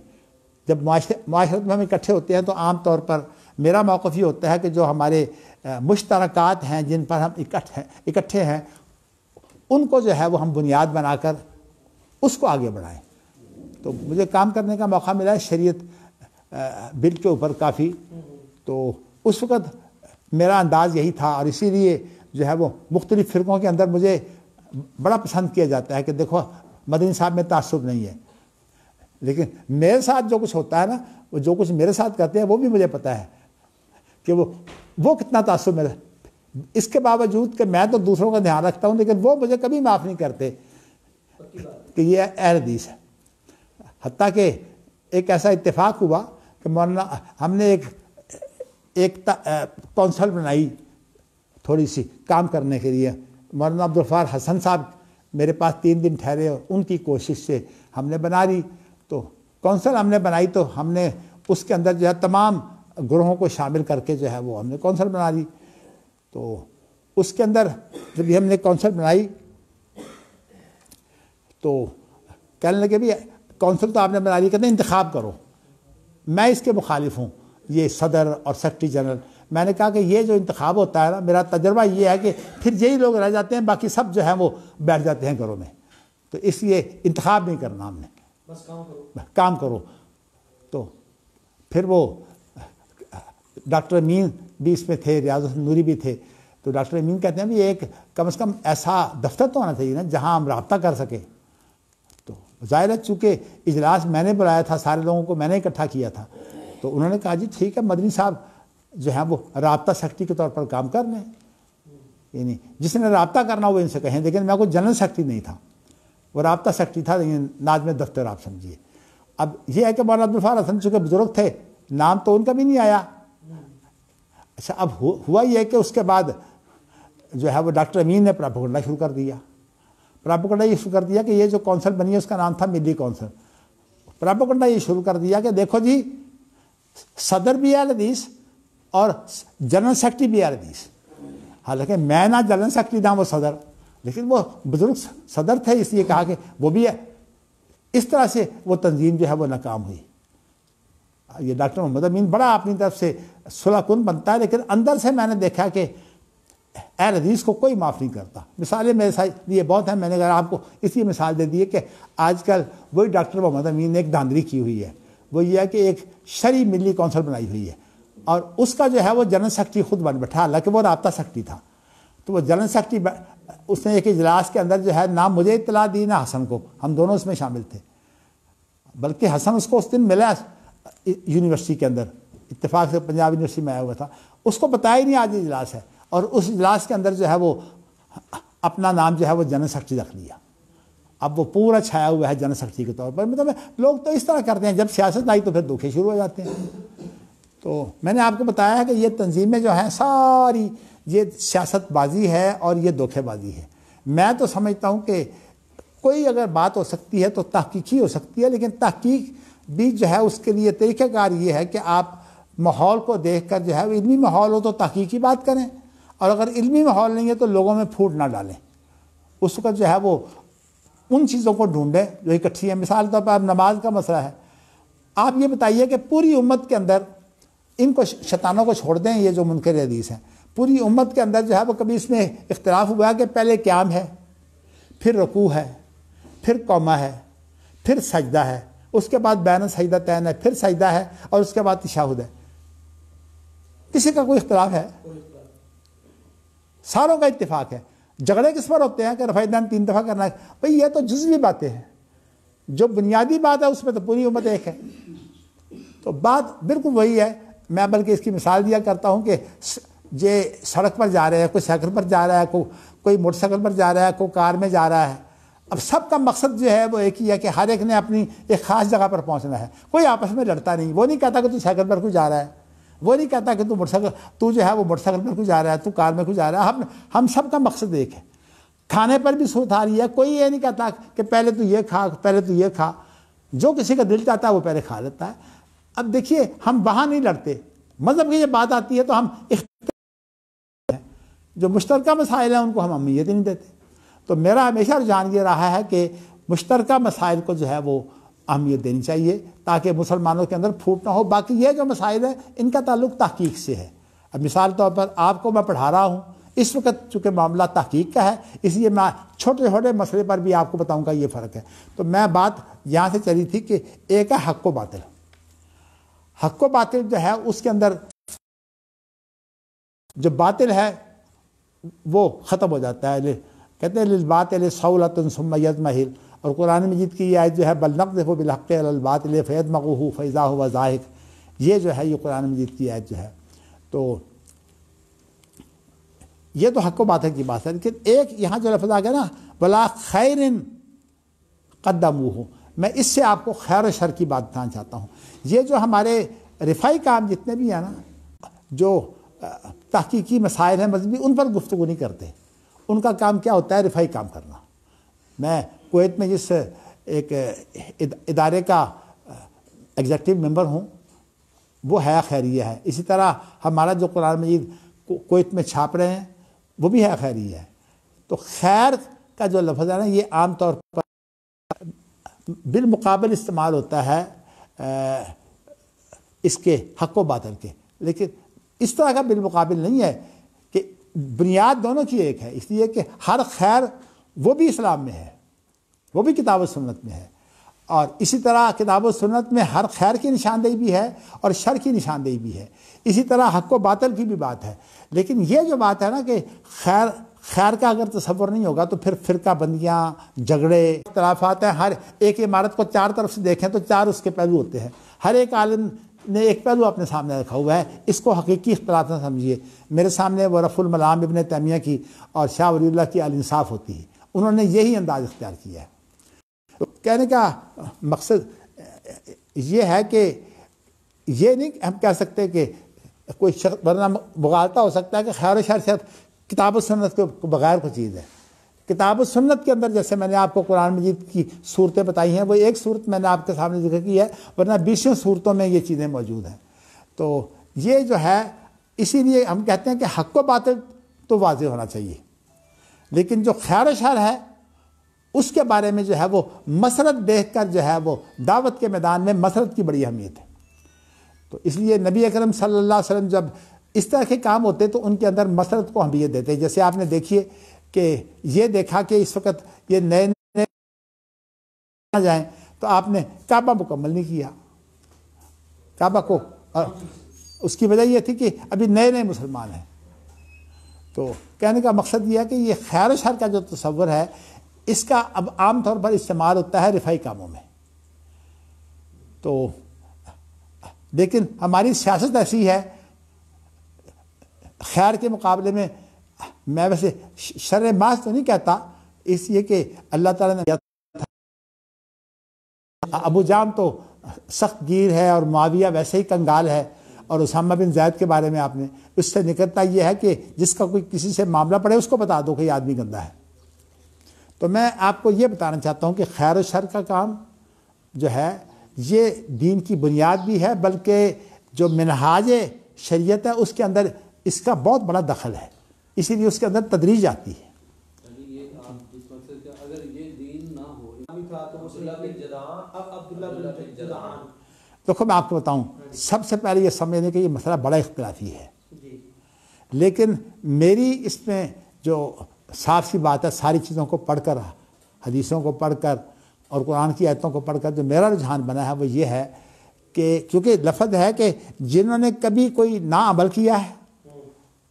جب معاشرت میں ہم اکٹھے ہوتے ہیں تو عام طور پر میرا موقف یہ ہوتا ہے کہ جو ہمارے مشترکات ہیں جن پر ہم اکٹھے ہیں ان کو جو ہے وہ ہم بنیاد بنا کر اس کو آگے بڑھائیں۔ تو مجھے کام کرنے کا موقع ملا ہے شریعت بل کے اوپر کافی، تو اس وقت میرا انداز یہی تھا، اور اسی لیے جو ہے وہ مختلف فرقوں کے اندر مجھے بڑا پسند کیا جاتا ہے کہ دیکھو مدنی صاحب میں تعصب نہیں ہے، لیکن میرے ساتھ جو کچھ ہوتا ہے نا، وہ جو کچھ میرے ساتھ کرتے ہیں وہ بھی مجھے پتہ ہے کہ وہ کتنا تعصب میرا۔ اس کے باوجود کہ میں تو دوسروں کا دھیان رکھتا ہوں، لیکن وہ مجھے کبھی معاف نہیں کرتے کہ یہ اہل حدیث ہے۔ حتیٰ کہ ایک ایسا اتفاق ہوا کہ مولانا ہم نے ایک کونسل بنائی تھوڑی سی کام کرنے کے لیے۔ مولانا عبدالغفار حسن صاحب میرے پاس 3 دن ٹھہرے اور ان کی کوشش سے ہم نے بنا لی۔ تو کونسل ہم نے بنائی تو ہم نے اس کے اندر جو ہے تمام گروہوں کو شامل کر کے جو ہے وہ ہم نے کونسل بنا لی۔ تو اس کے اندر جب ہم نے کونسل بنائی تو کہنے لگے بھی کونسل تو آپ نے بنا لی، کہتے ہیں انتخاب کرو۔ میں اس کے مخالف ہوں، یہ صدر اور سیکرٹری جنرل۔ میں نے کہا کہ یہ جو انتخاب ہوتا ہے نا، میرا تجربہ یہ ہے کہ پھر یہی لوگ رہ جاتے ہیں، باقی سب جو ہیں وہ بیٹھ جاتے ہیں گھروں میں۔ تو اس لیے انتخاب نہیں کرنا ہم نے، بس کام کرو۔ تو پھر وہ ڈاکٹر امین بھی اس میں تھے، ریاض الحسن نوری بھی تھے۔ تو ڈاکٹر امین کہتے ہیں بھی ایک کم از کم ایسا دفتر تو ہونا چاہیے نا جہاں ہم رابطہ کر سکیں۔ تو ظاہر ہے چونکہ اجلاس میں نے بلایا تھا، سارے لوگوں کو میں نے اکٹھا کیا تھا، تو انہوں نے کہا جی ٹھیک ہے مدنی صاحب جو ہے وہ رابطہ سیکرٹری کے طور پر کام کر لیں، یعنی جس نے رابطہ کرنا وہ ان سے کہیں۔ لیکن میں کوئی جنرل سیکرٹری نہیں تھا، وہ رابطہ سیکرٹری تھا، لیکن ناظم دفتر آپ سمجھیے۔ اب یہ ہے کہ مولانا عبدالغفار حسن چونکہ بزرگ تھے، نام تو ان کا بھی نہیں آیا۔ اچھا اب ہوا یہ کہ اس کے بعد جو ہے وہ ڈاکٹر امین نے پراپیگنڈا شروع کر دیا۔ پراپیگنڈا یہ شروع کر دیا کہ یہ جو کونسل بنی ہے اس کا نام تھا ملی کونسل۔ پراپیگنڈا یہ شروع کر دیا کہ دیکھو جی صدر بھی اہل حدیث اور جنرل سیکرٹری بھی اہل حدیث۔ حالانکہ میں نہ جنرل سیکرٹری تھا وہ صدر، لیکن وہ بزرگ صدر تھے، اس لیے کہا کہ وہ بھی ہے۔ اس طرح سے وہ تنظیم جو ہے وہ ناکام ہوئی۔ یہ ڈاکٹر محمد امین بڑا اپنی طرف سے صلح کن بنتا ہے، لیکن اندر سے میں نے دیکھا کہ اہل حدیث کو کوئی معاف نہیں کرتا۔ مثالیں میرے ساتھ یہ بہت ہیں، میں نے اگر آپ کو اس لیے مثال دے دی ہے کہ آج کل وہی ڈاکٹر محمد امین نے ایک دھاندلی کی ہوئی ہے، وہ یہ ہے کہ ایک شرعی ملی کونسل بنائی ہوئی ہے، اور اس کا جو ہے وہ جنرل سیکرٹری خود بن بیٹھا، حالانکہ وہ رابطہ سیکرٹری تھا۔ تو وہ جنرل سیکرٹری اس نے ایک اجلاس کے اندر جو ہے نہ مجھے اطلاع دی نہ حسن کو، ہم دونوں اس میں شامل تھے، بلکہ حسن اس کو اس دن ملا یونیورسٹی کے اندر، اتفاق سے پنجاب یونیورسٹی میں آیا ہوا تھا، اس کو بتایا ہی نہیں آج اجلاس ہے، اور اس اجلاس کے اندر جو ہے وہ اپنا نام جو ہے وہ جنرل سیکرٹری رکھ لیا۔ اب وہ پورا چھایا ہوا ہے جنرل سیکرٹری کے طور پر۔ مطلب لوگ تو اس طرح کرتے ہیں، جب سیاست آئی تو پھر دھوکے شروع ہو جاتے ہیں۔ تو میں نے آپ کو بتایا ہے کہ یہ تنظیمیں جو ہیں ساری یہ سیاست بازی ہے اور یہ دھوکے بازی ہے۔ میں تو سمجھتا ہوں کہ کوئی اگر بات ہو سکتی ہے تو تحقیقی ہو سکتی ہے، لیکن تحقیق بھی جو ہے اس کے لیے طریقہ کار یہ ہے کہ آپ ماحول کو دیکھ کر جو ہے علمی ماحول ہو تو تحقیقی بات کریں، اور اگر علمی ماحول نہیں ہے تو لوگوں میں پھوٹ نہ ڈالیں۔ اس وقت جو ہے وہ ان چیزوں کو ڈھونڈیں جو اکٹھی ہیں۔ مثال طور پر نماز کا مسئلہ ہے، آپ یہ بتائیے کہ پوری امت کے اندر ان کو شیطانوں کو چھوڑ دیں، یہ جو منکر حدیث ہیں، پوری امت کے اندر جو ہے وہ کبھی اس میں اختلاف ہوا ہے کہ پہلے قیام ہے، پھر رکوع ہے، پھر قومہ ہے، پھر سجدہ ہے، اس کے بعد بین السجدتین ہے، پھر سجدہ ہے، اور اس کے بعد تشہد ہے؟ کسی کا کوئی اختلاف ہے؟ ساروں کا اتفاق ہے۔ جھگڑے کس پر ہوتے ہیں کہ رفع دین 3 دفعہ کرنا ہے؟ بھئی یہ تو جزوی باتیں ہیں، جو بنیادی بات ہے اس میں تو پوری امت ایک ہے۔ تو بات بالکل وہی ہے۔ میں بلکہ اس کی مثال دیا کرتا ہوں کہ یہ سڑک پر جا رہے ہیں، کوئی سائیکل پر جا رہا ہے، کوئی موٹر سائیکل پر جا رہا ہے، کوئی کار میں جا رہا ہے۔ اب سب کا مقصد جو ہے وہ ایک ہی ہے کہ ہر ایک نے اپنی ایک خاص جگہ پر پہنچنا ہے، کوئی آپس میں لڑتا نہیں۔ وہ نہیں کہتا کہ تو سائیکل پر کیوں جا رہا ہے، وہ نہیں کہتا کہ تو جو ہے وہ موٹر سائیکل پر کیوں جا رہا ہے، تو کار میں کیوں جا رہا ہے۔ ہم سب کا مقصد ایک ہے۔ کھانے پر بھی صورت آ رہی ہے، کوئی یہ نہیں کہتا کہ پہلے تو یہ کھا، پہلے تو یہ کھا۔ جو کسی کا دل چاہتا ہے وہ پہلے کھا لیتا ہے۔ اب دیکھیے ہم وہاں نہیں لڑتے، مذہب کی یہ بات آتی ہے تو ہم جو مشترکہ مسائل ہیں ان کو ہم اہمیت ہی نہیں دیتے۔ تو میرا ہمیشہ رجحان یہ رہا ہے کہ مشترکہ مسائل کو جو ہے وہ اہمیت دینی چاہیے تاکہ مسلمانوں کے اندر پھوٹ نہ ہو۔ باقی یہ جو مسائل ہیں ان کا تعلق تحقیق سے ہے۔ اب مثال طور پر آپ کو میں پڑھا رہا ہوں، اس وقت چونکہ معاملہ تحقیق کا ہے اس لیے میں چھوٹے چھوٹے مسئلے پر بھی آپ کو بتاؤں گا یہ فرق ہے۔ تو میں بات یہاں سے چلی تھی کہ ایک ہے حق و باطل۔ حق و باطل جو ہے اس کے اندر جو باطل ہے وہ ختم ہو جاتا ہے۔ کہتے ہیں للباطل صولۃ ثم یضمحل، اور قرآن مجید کی یہ آیت جو ہے بل نقذف بالحق علی الباطل فیدمغہ فاذا هو زاہق، یہ جو ہے یہ قرآن مجید کی آیت جو ہے۔ تو یہ تو حق و باطل کی بات ہے، لیکن ایک یہاں جو لفظ آ گیا نا ولا خیر قدموہ، میں اس سے آپ کو خیر و شر کی بات بتانا چاہتا ہوں۔ یہ جو ہمارے رفاعی کام جتنے بھی ہیں نا، جو تحقیقی مسائل ہیں مذہبی، ان پر گفتگو نہیں کرتے۔ ان کا کام کیا ہوتا ہے؟ رفاعی کام کرنا۔ میں کویت میں جس ایک ادارے کا ایگزیکٹو ممبر ہوں وہ ہے خیریہ ہے، اسی طرح ہمارا جو قرآن مجید کویت میں چھاپ رہے ہیں وہ بھی ہے خیریہ ہے۔ تو خیر کا جو لفظ ہے نا یہ عام طور پر بالمقابل استعمال ہوتا ہے اس کے حق و باطل کے، لیکن اس طرح کا بالمقابل نہیں ہے کہ بنیاد دونوں کی ایک ہے، اس لیے کہ ہر خیر وہ بھی اسلام میں ہے، وہ بھی کتاب و سنت میں ہے، اور اسی طرح کتاب و سنت میں ہر خیر کی نشاندہی بھی ہے اور شر کی نشاندہی بھی ہے، اسی طرح حق و باطل کی بھی بات ہے۔ لیکن یہ جو بات ہے نا کہ خیر کا اگر تصور نہیں ہوگا تو پھر فرقہ بندیاں، جھگڑے، اختلافات ہیں۔ ہر ایک عمارت کو 4 طرف سے دیکھیں تو 4 اس کے پہلو ہوتے ہیں، ہر ایک عالم نے ایک پہلو اپنے سامنے رکھا ہوا ہے، اس کو حقیقی اختلاف نہ سمجھیے۔ میرے سامنے وہ رفع الملام ابن تیمیہ کی اور شاہ ولی اللہ کی الانصاف ہوتی ہے، انہوں نے یہی انداز اختیار کیا ہے۔ کہنے کا مقصد یہ ہے کہ یہ نہیں ہم کہہ سکتے کہ کوئی شخص ورنہ مغالطہ ہو سکتا ہے کہ خیر و شر سے کتاب و سنت کے بغیر کوئی چیز ہے۔ کتاب و سنت کے اندر جیسے میں نے آپ کو قرآن مجید کی صورتیں بتائی ہیں، وہ ایک صورت میں نے آپ کے سامنے ذکر کی ہے، ورنہ 20 صورتوں میں یہ چیزیں موجود ہیں۔ تو یہ جو ہے اسی لیے ہم کہتے ہیں کہ حق و باطل تو واضح ہونا چاہیے، لیکن جو خیر و شر ہے اس کے بارے میں جو ہے وہ مسرت دیکھ کر جو ہے وہ دعوت کے میدان میں مسرت کی بڑی اہمیت ہے۔ تو اس لیے نبی اکرم صلی اللہ علیہ وسلم جب اس طرح کے کام ہوتے تو ان کے اندر مسرت کو اہمیت دیتے۔ جیسے آپ نے دیکھیے کہ یہ دیکھا کہ اس وقت یہ نئے نئے جائیں تو آپ نے کعبہ مکمل نہیں کیا کعبہ کو، اس کی وجہ یہ تھی کہ ابھی نئے نئے مسلمان ہیں۔ تو کہنے کا مقصد یہ ہے کہ یہ خیر و شر کا جو تصور ہے اس کا اب عام طور پر استعمال ہوتا ہے رفائی کاموں میں. تو لیکن ہماری سیاست ایسی ہے خیر کے مقابلے میں، میں ویسے شر محض تو نہیں کہتا، اس لیے کہ اللہ تعالیٰ نے ابو جام تو سخت گیر ہے اور معاویہ ویسے ہی کنگال ہے، اور اسامہ بن زید کے بارے میں آپ نے اس سے نکلتا یہ ہے کہ جس کا کوئی کسی سے معاملہ پڑے اس کو بتا دو کہ یہ آدمی گندا ہے. تو میں آپ کو یہ بتانا چاہتا ہوں کہ خیر و شر کا کام جو ہے یہ دین کی بنیاد بھی ہے، بلکہ جو منہاج شریعت ہے اس کے اندر اس کا بہت بڑا دخل ہے، اسی لیے اس کے اندر تدریج آتی ہے. یہ آپ جس مقصد کا اگر یہ دین نہ ہو تھا تو عبداللہ بن جدعان. دیکھو میں آپ کو بتاؤں، سب سے پہلے یہ سمجھنے کہ یہ مسئلہ بڑا اختلافی ہے، لیکن میری اس میں جو صاف سی بات ہے، ساری چیزوں کو پڑھ کر، حدیثوں کو پڑھ کر اور قرآن کی آیتوں کو پڑھ کر جو میرا رجحان بنا ہے وہ یہ ہے کہ کیونکہ لفظ ہے کہ جنہوں نے کبھی کوئی نا عمل کیا ہے،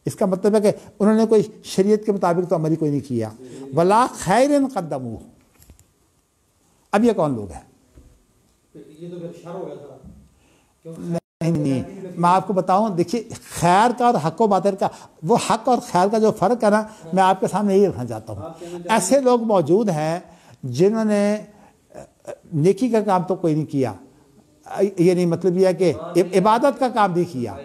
اس کا مطلب ہے کہ انہوں نے کوئی شریعت کے مطابق تو عمل ہی کوئی نہیں کیا. ولا خیر قدموا، اب یہ کون لوگ ہیں؟ یہ تو پھر شر ہو گیا تھا. نہیں، میں آپ کو بتاؤں، دیکھیے خیر کا اور حق و باطل کا، وہ حق اور خیر کا جو فرق ہے نا، میں آپ کے سامنے یہی رکھنا چاہتا ہوں. ایسے لوگ موجود ہیں جنہوں نے نیکی کا کام تو کوئی نہیں کیا، یہ نہیں مطلب یہ ہے کہ عبادت کا کام نہیں کیا،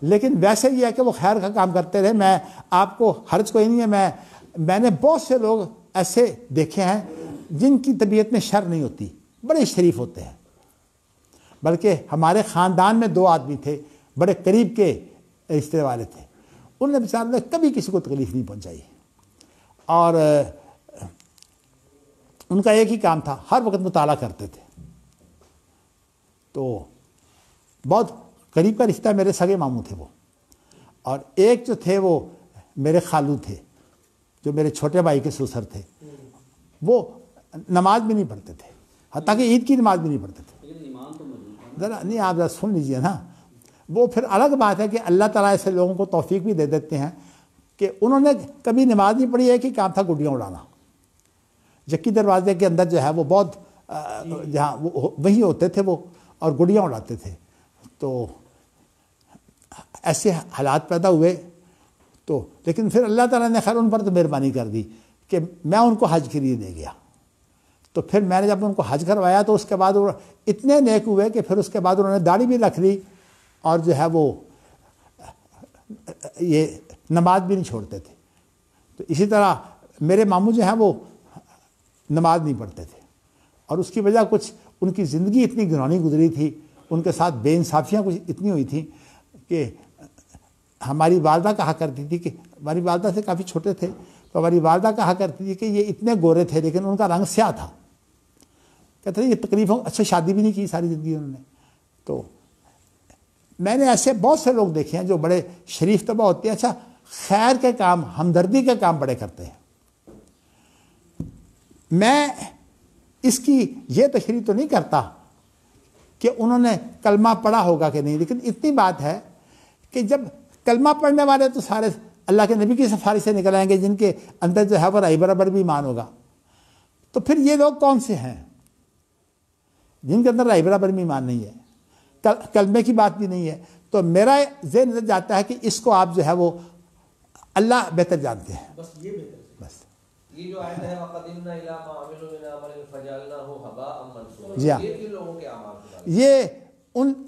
لیکن ویسے یہ ہے کہ وہ خیر کا کام کرتے رہے. میں آپ کو حرج کوئی نہیں ہے، میں نے بہت سے لوگ ایسے دیکھے ہیں جن کی طبیعت میں شر نہیں ہوتی، بڑے شریف ہوتے ہیں. بلکہ ہمارے خاندان میں 2 آدمی تھے، بڑے قریب کے رشتے والے تھے، انہوں نے بیچاروں نے کبھی کسی کو تکلیف نہیں پہنچائی، اور ان کا ایک ہی کام تھا، ہر وقت مطالعہ کرتے تھے. تو بہت قریب کا رشتہ میرے سگے ماموں تھے وہ، اور ایک جو تھے وہ میرے خالو تھے جو میرے چھوٹے بھائی کے سسر تھے. وہ نماز بھی نہیں پڑھتے تھے، حتیٰ کہ عید کی نماز بھی نہیں پڑھتے تھے. ذرا نہیں، آپ ذرا سن لیجئے نا. وہ پھر الگ بات ہے کہ اللہ تعالیٰ ایسے لوگوں کو توفیق بھی دے دیتے ہیں کہ انہوں نے کبھی نماز نہیں پڑھی. ایک ہی کام تھا گڈیاں اڑانا. جکی دروازے کے اندر جو ہے وہ بہت جہاں وہیں ہوتے تھے وہ، اور گڈیاں اڑاتے تھے. تو ایسے حالات پیدا ہوئے، تو لیکن پھر اللہ تعالیٰ نے خیر ان پر تو مہربانی کر دی کہ میں ان کو حج کے لیے دے گیا. تو پھر میں نے جب ان کو حج کروایا تو اس کے بعد وہ اتنے نیک ہوئے کہ پھر اس کے بعد انہوں نے داڑھی بھی رکھ لی، اور جو ہے وہ یہ نماز بھی نہیں چھوڑتے تھے. تو اسی طرح میرے ماموں جو ہیں وہ نماز نہیں پڑھتے تھے، اور اس کی وجہ کچھ ان کی زندگی اتنی گھنونی گزری تھی، ان کے ساتھ بے انصافیاں کچھ اتنی ہوئی تھیں کہ ہماری والدہ کہا کرتی تھی کہ ہماری والدہ سے کافی چھوٹے تھے، تو ہماری والدہ کہا کرتی تھی کہ یہ اتنے گورے تھے لیکن ان کا رنگ سیاہ تھا. کہتے ہیں یہ تکلیفوں، اچھا شادی بھی نہیں کی ساری زندگی انہوں نے. تو میں نے ایسے بہت سے لوگ دیکھے ہیں جو بڑے شریف طبع ہوتے ہیں، اچھا خیر کے کام، ہمدردی کے کام بڑے کرتے ہیں. میں اس کی یہ تشریح تو نہیں کرتا کہ انہوں نے کلمہ پڑھا ہوگا کہ نہیں، لیکن اتنی بات ہے کہ جب کلمہ پڑھنے والے تو سارے اللہ کے نبی کی سفارش سے نکل آئیں گے جن کے اندر جو ہے وہ رائی برابر بھی ایمان ہوگا. تو پھر یہ لوگ کون سے ہیں جن کے اندر رائی برابر بھی ایمان نہیں ہے، کلمے کی بات بھی نہیں ہے؟ تو میرا ذہن جاتا ہے کہ اس کو آپ جو ہے وہ اللہ بہتر جانتے ہیں. بس یہ بہتر ہے. بس یہ جو آیت ہے وَقَدِمْنَا إِلَىٰ مَا عَمِلُوا مِنْ عَمَلٍ فَجَعَلْنَاهُ هَبَاءً مَنْثُورًا. جی ہاں، یہ کن لوگوں کے اعمال ہیں؟ یہ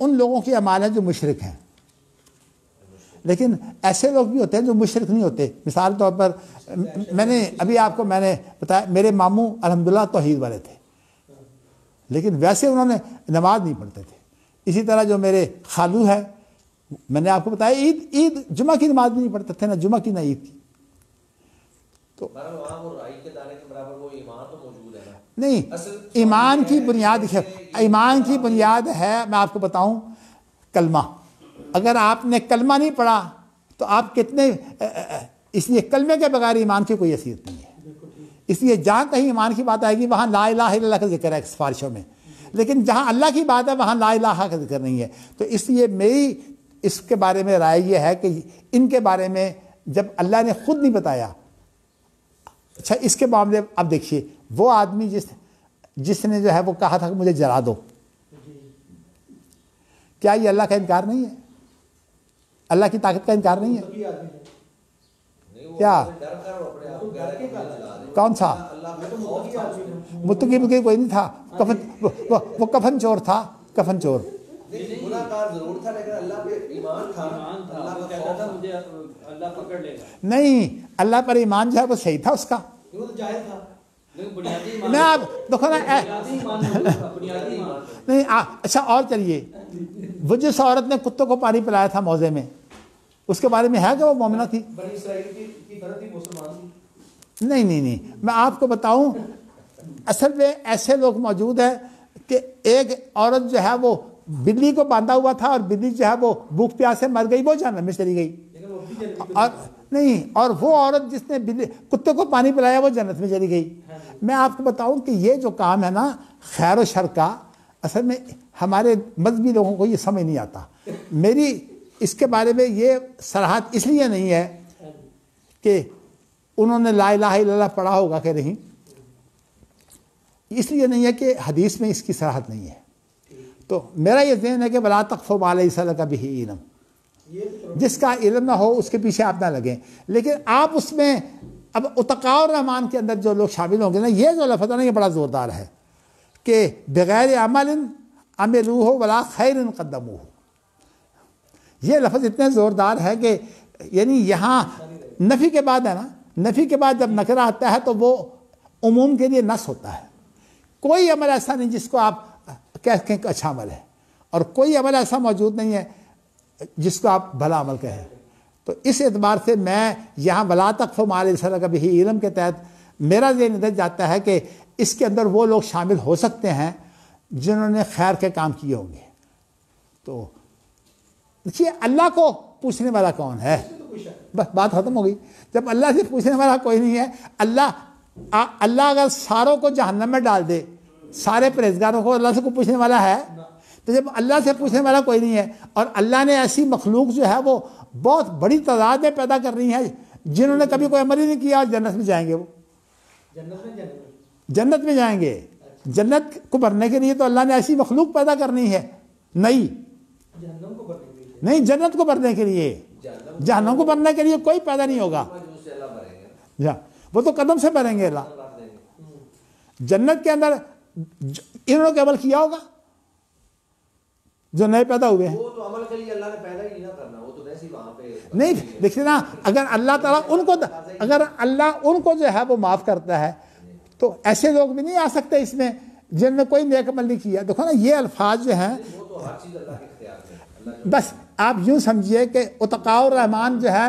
ان لوگوں کے اعمال ہیں جو مشرک ہیں. لیکن ایسے لوگ بھی ہوتے ہیں جو مشرک نہیں ہوتے. مثال طور پر میں نے ابھی آپ کو میں نے بتایا میرے ماموں الحمدللہ توحید والے تھے، لیکن ویسے انہوں نے نماز نہیں پڑھتے تھے. اسی طرح جو میرے خالو ہے، میں نے آپ کو بتایا عید جمعہ کی نماز بھی نہیں پڑھتے تھے، نہ جمعہ کی نہ عید کی. تو نہیں، ایمان کی بنیاد ہے، ایمان کی بنیاد ہے، میں آپ کو بتاؤں کلمہ. اگر آپ نے کلمہ نہیں پڑھا تو آپ کتنے، اس لیے کلمے کے بغیر ایمان کی کوئی حیثیت نہیں ہے. اس لیے جہاں کہیں ایمان کی بات آئے گی وہاں لا الہ الا اللہ کا ذکر ہے سفارشوں میں، لیکن جہاں اللہ کی بات ہے وہاں لا الہ کا ذکر نہیں ہے. تو اس لیے میری اس کے بارے میں رائے یہ ہے کہ ان کے بارے میں جب اللہ نے خود نہیں بتایا. اچھا اس کے معاملے اب دیکھیے وہ آدمی جس نے جو ہے وہ کہا تھا کہ مجھے جلا دو, کیا یہ اللہ کا انکار نہیں ہے؟ اللہ کی طاقت کا انکار نہیں ہے کیا؟ کون سا متقی بکی کوئی نہیں تھا, وہ کفن چور تھا, کفن چور. نہیں, اللہ پر ایمان جو ہے وہ صحیح تھا اس کا. میں آپ دیکھو نا نہیں اچھا اور چلیے, وہ جس عورت نے کتوں کو پانی پلایا تھا موضع میں, اس کے بارے میں ہے کہ وہ مومنہ تھی؟ نہیں, میں آپ کو بتاؤں اصل میں ایسے لوگ موجود ہیں کہ ایک عورت جو ہے وہ بلی کو باندھا ہوا تھا اور بلی جو ہے وہ بھوک پیاس سے مر گئی, وہ جہنم میں چلی گئی. اور نہیں, اور وہ عورت جس نے کتے کو پانی پلایا وہ جنت میں چلی گئی. میں آپ کو بتاؤں کہ یہ جو کام ہے نا خیر و شر کا, اصل میں ہمارے مذہبی لوگوں کو یہ سمجھ نہیں آتا. میری اس کے بارے میں یہ صراحت اس لیے نہیں ہے کہ انہوں نے لا الہ الا اللہ پڑھا ہوگا کہ نہیں, اس لیے نہیں ہے کہ حدیث میں اس کی صراحت نہیں ہے. تو میرا یہ ذہن ہے کہ وَلَا تَقْفُ مَا لَيْسَ لَكَ بِهِ عِلْمٌ, جس کا علم نہ ہو اس کے پیچھے آپ نہ لگیں. لیکن آپ اس میں اب اتقاء الرحمان کے اندر جو لوگ شامل ہوں گے نا, یہ جو لفظ ہے نا یہ بڑا زوردار ہے کہ بغیر عمل عملوہ ولا خیر قدموہ. یہ لفظ اتنے زوردار ہے کہ یعنی یہاں نفی کے بعد ہے نا, نفی کے بعد جب نکرہ آتا ہے تو وہ عموم کے لیے نص ہوتا ہے. کوئی عمل ایسا نہیں جس کو آپ کہیں کہ اچھا عمل ہے, اور کوئی عمل ایسا موجود نہیں ہے جس کو آپ بھلا عمل کہیں. تو اس اعتبار سے میں یہاں وَلَا تَقْفُ مَا لَيْسَ لَكَ بِهِ علم کے تحت میرا ذہن ادھر جاتا ہے کہ اس کے اندر وہ لوگ شامل ہو سکتے ہیں جنہوں نے خیر کے کام کیے ہوں گے. تو دیکھیے اللہ کو پوچھنے والا کون ہے, بس بات ختم ہو گئی. جب اللہ سے پوچھنے والا کوئی نہیں ہے, اللہ اگر ساروں کو جہنم میں ڈال دے, سارے پرہیزگاروں کو اللہ سے کو پوچھنے والا ہے, تو جب اللہ سے پوچھنے والا کوئی نہیں ہے اور اللہ نے ایسی مخلوق جو ہے وہ بہت بڑی تعداد میں پیدا کرنی ہے جنہوں نے کبھی کوئی عمل ہی نہیں کیا, اور جنت میں جائیں گے, وہ جنت میں جائیں گے. جنت کو بھرنے کے لیے تو اللہ نے ایسی مخلوق پیدا کرنی ہے نہیں, جنت کو بھرنے کے لیے. جہنم کو بھرنے کے لیے کوئی پیدا نہیں ہوگا, وہ تو قدم سے بھریں گے اللہ. جنت کے اندر انہوں نے عمل کیا ہوگا جو نئے پیدا ہوئے ہیں, نہیں دیکھیے نا, اگر اللہ تعالیٰ ان کو جو ہے وہ معاف کرتا ہے تو ایسے لوگ بھی نہیں آ سکتے اس میں جن نے کوئی نیک عمل نہیں کیا. دیکھو نا یہ الفاظ جو ہیں, بس آپ یوں سمجھیے کہ اتقاء الرحمان جو ہے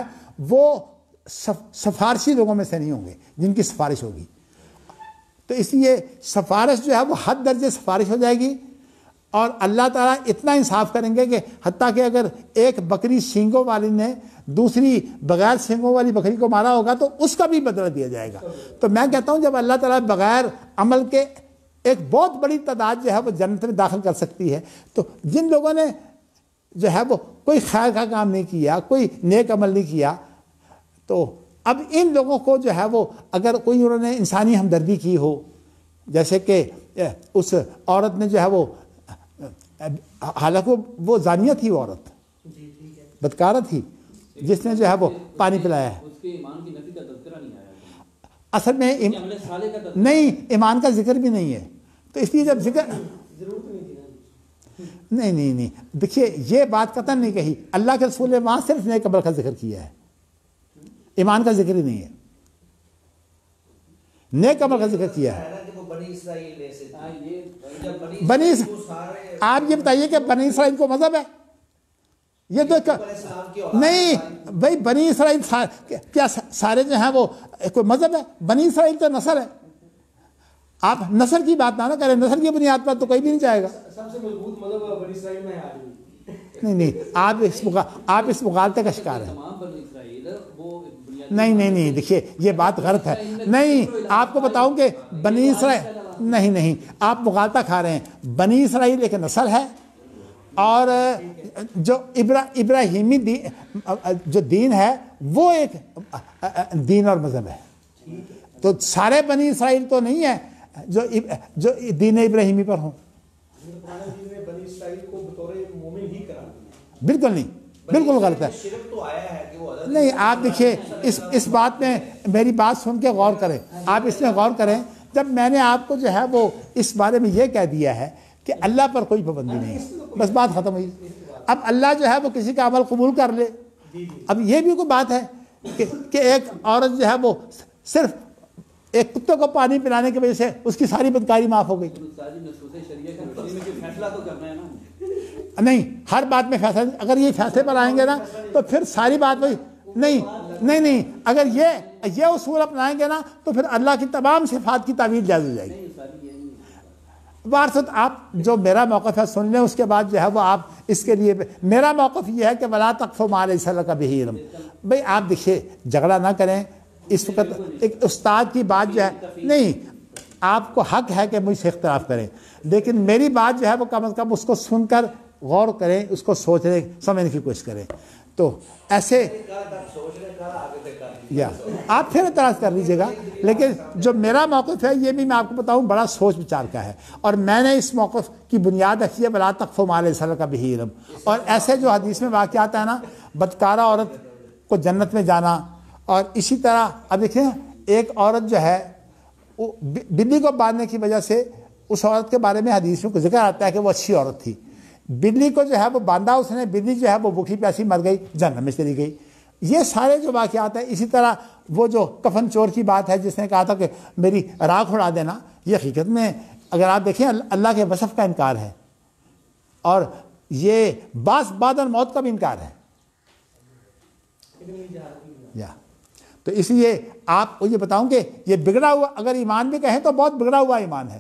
وہ سفارشی لوگوں میں سے نہیں ہوں گے جن کی سفارش ہوگی. تو اس لیے سفارش جو ہے وہ حد درجے سفارش ہو جائے گی, اور اللہ تعالیٰ اتنا انصاف کریں گے کہ حتیٰ کہ اگر ایک بکری سینگوں والی نے دوسری بغیر سینگوں والی بکری کو مارا ہوگا تو اس کا بھی بدلہ دیا جائے گا. تو میں کہتا ہوں جب اللہ تعالیٰ بغیر عمل کے ایک بہت بڑی تعداد جو ہے وہ جنت میں داخل کر سکتی ہے, تو جن لوگوں نے جو ہے وہ کوئی خیر کا کام نہیں کیا, کوئی نیک عمل نہیں کیا, تو اب ان لوگوں کو جو ہے وہ اگر کوئی انہوں نے انسانی ہمدردی کی ہو, جیسے کہ اس عورت نے جو ہے وہ, حالانکہ وہ زانیہ تھی, وہ عورت بدکارہ تھی جس نے جو ہے وہ پانی پلایا ہے, اس کے ایمان کی نفی کا تذکرہ نہیں آیا, اصل میں نہیں, ایمان کا ذکر بھی نہیں ہے. تو اس لیے جب ذکر نہیں دیکھیے یہ بات قطعاً نہیں کہی, اللہ کے رسول نے وہاں صرف نیک عمل کا ذکر کیا ہے, ایمان کا ذکر ہی نہیں ہے, نیک عمل کا ذکر کیا ہے. آپ یہ بتائیے کہ بنی اسرائیل کو مذہب ہے؟ یہ تو نہیں بھائی, بنی اسرائیل کیا سارے جو ہیں وہ کوئی مذہب ہے؟ بنی اسرائیل تو نسل ہے. آپ نسل کی بات نہ کریں, نسل کی بنیاد پر تو کوئی بھی نہیں جائے گا. سب سے مضبوط مذہب بنی اسرائیل میں ہے. نہیں آپ اس مغالطے کا شکار ہیں. نہیں دیکھیے یہ بات غلط ہے. نہیں, آپ کو بتاؤں کہ بنی اسرائیل نہیں, آپ مغالطہ کھا رہے ہیں. بنی اسرائیل ایک نسل ہے, اور جو ابراہیمی جو دین ہے وہ ایک دین اور مذہب ہے. تو سارے بنی اسرائیل تو نہیں ہے جو دین ابراہیمی پر ہوں. بنی اسرائیل کو بطور مومن ہی قرار دیا. بالکل نہیں، بالکل غلط ہے. شرک تو آیا ہے کہ وہ نہیں، آپ دیکھیے اس بات میں میری بات سن کے غور کریں. آپ اس میں غور کریں، جب میں نے آپ کو جو ہے وہ اس بارے میں یہ کہہ دیا ہے کہ اللہ پر کوئی پابندی نہیں ہے، بس بات ختم ہوئی. اب اللہ جو ہے وہ کسی کا عمل قبول کر لے. اب یہ بھی کوئی بات ہے کہ ایک عورت جو ہے وہ صرف ایک کتے کو پانی پلانے کی وجہ سے اس کی ساری بدکاری معاف ہو گئی. نہیں، ہر بات میں فیصلہ، اگر یہ فیصلے پر آئیں گے نا تو پھر ساری بات وہی. نہیں، اگر یہ اصول اپنائیں گے نا تو پھر اللہ کی تمام صفات کی تعویل جائز ہو جائے گی. وارثت آپ جو میرا موقف ہے سن لیں، اس کے بعد جو ہے وہ آپ اس کے لیے میرا موقف یہ ہے کہ ولا تقف ما لیس لک بہ علم. بھائی آپ دیکھیے جھگڑا نہ کریں اس وقت. ایک استاد کی بات جو ہے، نہیں آپ کو حق ہے کہ مجھ سے اختلاف کریں، لیکن میری بات جو ہے وہ کم از کم اس کو سن کر غور کریں، اس کو سوچنے سمجھنے کی کوشش کریں. تو ایسے یا آپ پھر اعتراض کر لیجیے گا، لیکن جو میرا موقف ہے یہ بھی میں آپ کو بتاؤں بڑا سوچ بچار کا ہے، اور میں نے اس موقف کی بنیاد رکھی ہے ولا تقف ما لیس لک بہ علم. اور ایسے جو حدیث میں واقعات ہیں نا، بدکارہ عورت کو جنت میں جانا، اور اسی طرح اب دیکھیں ایک عورت جو ہے وہ بلی کو باندھنے کی وجہ سے اس عورت کے بارے میں حدیث میں ذکر آتا ہے کہ وہ اچھی عورت تھی. بلی کو جو ہے وہ باندھا اس نے، بلی جو ہے وہ بھوکی پیاسی مر گئی، جہنم میں چلی گئی. یہ سارے جو واقعات ہیں. اسی طرح وہ جو کفن چور کی بات ہے جس نے کہا تھا کہ میری راکھ اڑا دینا، یہ حقیقت میں اگر آپ دیکھیں اللہ کے وصف کا انکار ہے، اور یہ بعد موت کا بھی انکار ہے. تو اس لیے آپ کو یہ بتاؤں کہ یہ بگڑا ہوا، اگر ایمان بھی کہیں تو بہت بگڑا ہوا ایمان ہے،